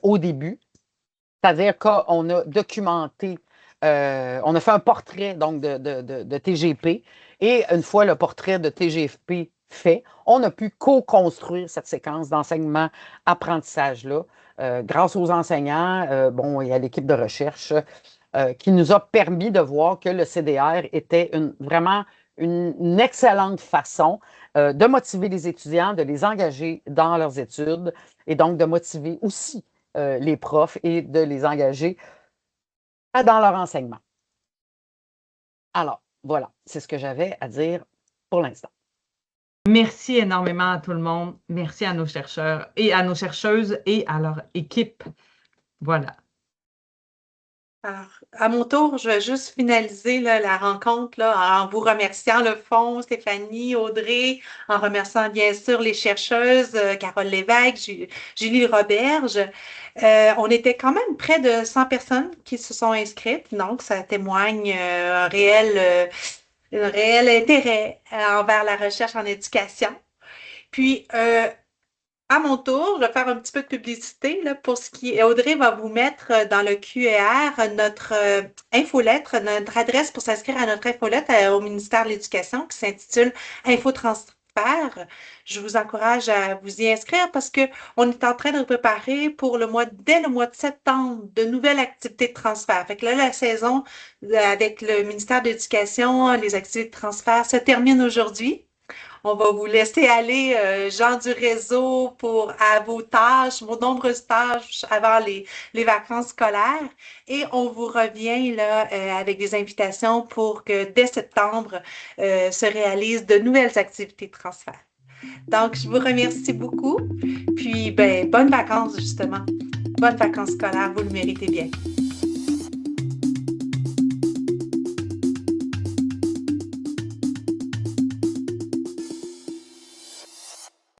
[SPEAKER 3] au début. C'est-à-dire qu'on a documenté, on a fait un portrait, donc, de TGP, et une fois le portrait de TGP fait, on a pu co-construire cette séquence d'enseignement-apprentissage-là grâce aux enseignants et à l'équipe de recherche qui nous a permis de voir que le CDR était vraiment une excellente façon de motiver les étudiants, de les engager dans leurs études et donc de motiver aussi les profs et de les engager dans leur enseignement. Alors, voilà, c'est ce que j'avais à dire pour l'instant.
[SPEAKER 1] Merci énormément à tout le monde. Merci à nos chercheurs et à nos chercheuses et à leur équipe. Voilà.
[SPEAKER 4] Alors, à mon tour, je vais juste finaliser la rencontre en vous remerciant le fond, Stéphanie, Audrey, en remerciant bien sûr les chercheuses, Carole Lévesque, Julie Roberge. On était quand même près de 100 personnes qui se sont inscrites, donc ça témoigne un réel intérêt envers la recherche en éducation. Puis, à mon tour, je vais faire un petit peu de publicité pour ce qui est. Audrey va vous mettre dans le QR notre infolettre, notre adresse pour s'inscrire à notre infolettre au ministère de l'Éducation qui s'intitule Infotransfert. Je vous encourage à vous y inscrire parce qu'on est en train de préparer dès le mois de septembre, de nouvelles activités de transfert. Fait que là, la saison avec le ministère de l'Éducation, les activités de transfert se terminent aujourd'hui. On va vous laisser aller, gens du réseau, à vos tâches, vos nombreuses tâches avant les vacances scolaires. Et on vous revient là avec des invitations pour que dès septembre se réalisent de nouvelles activités de transfert. Donc, je vous remercie beaucoup. Puis, bonnes vacances, justement. Bonnes vacances scolaires, vous le méritez bien.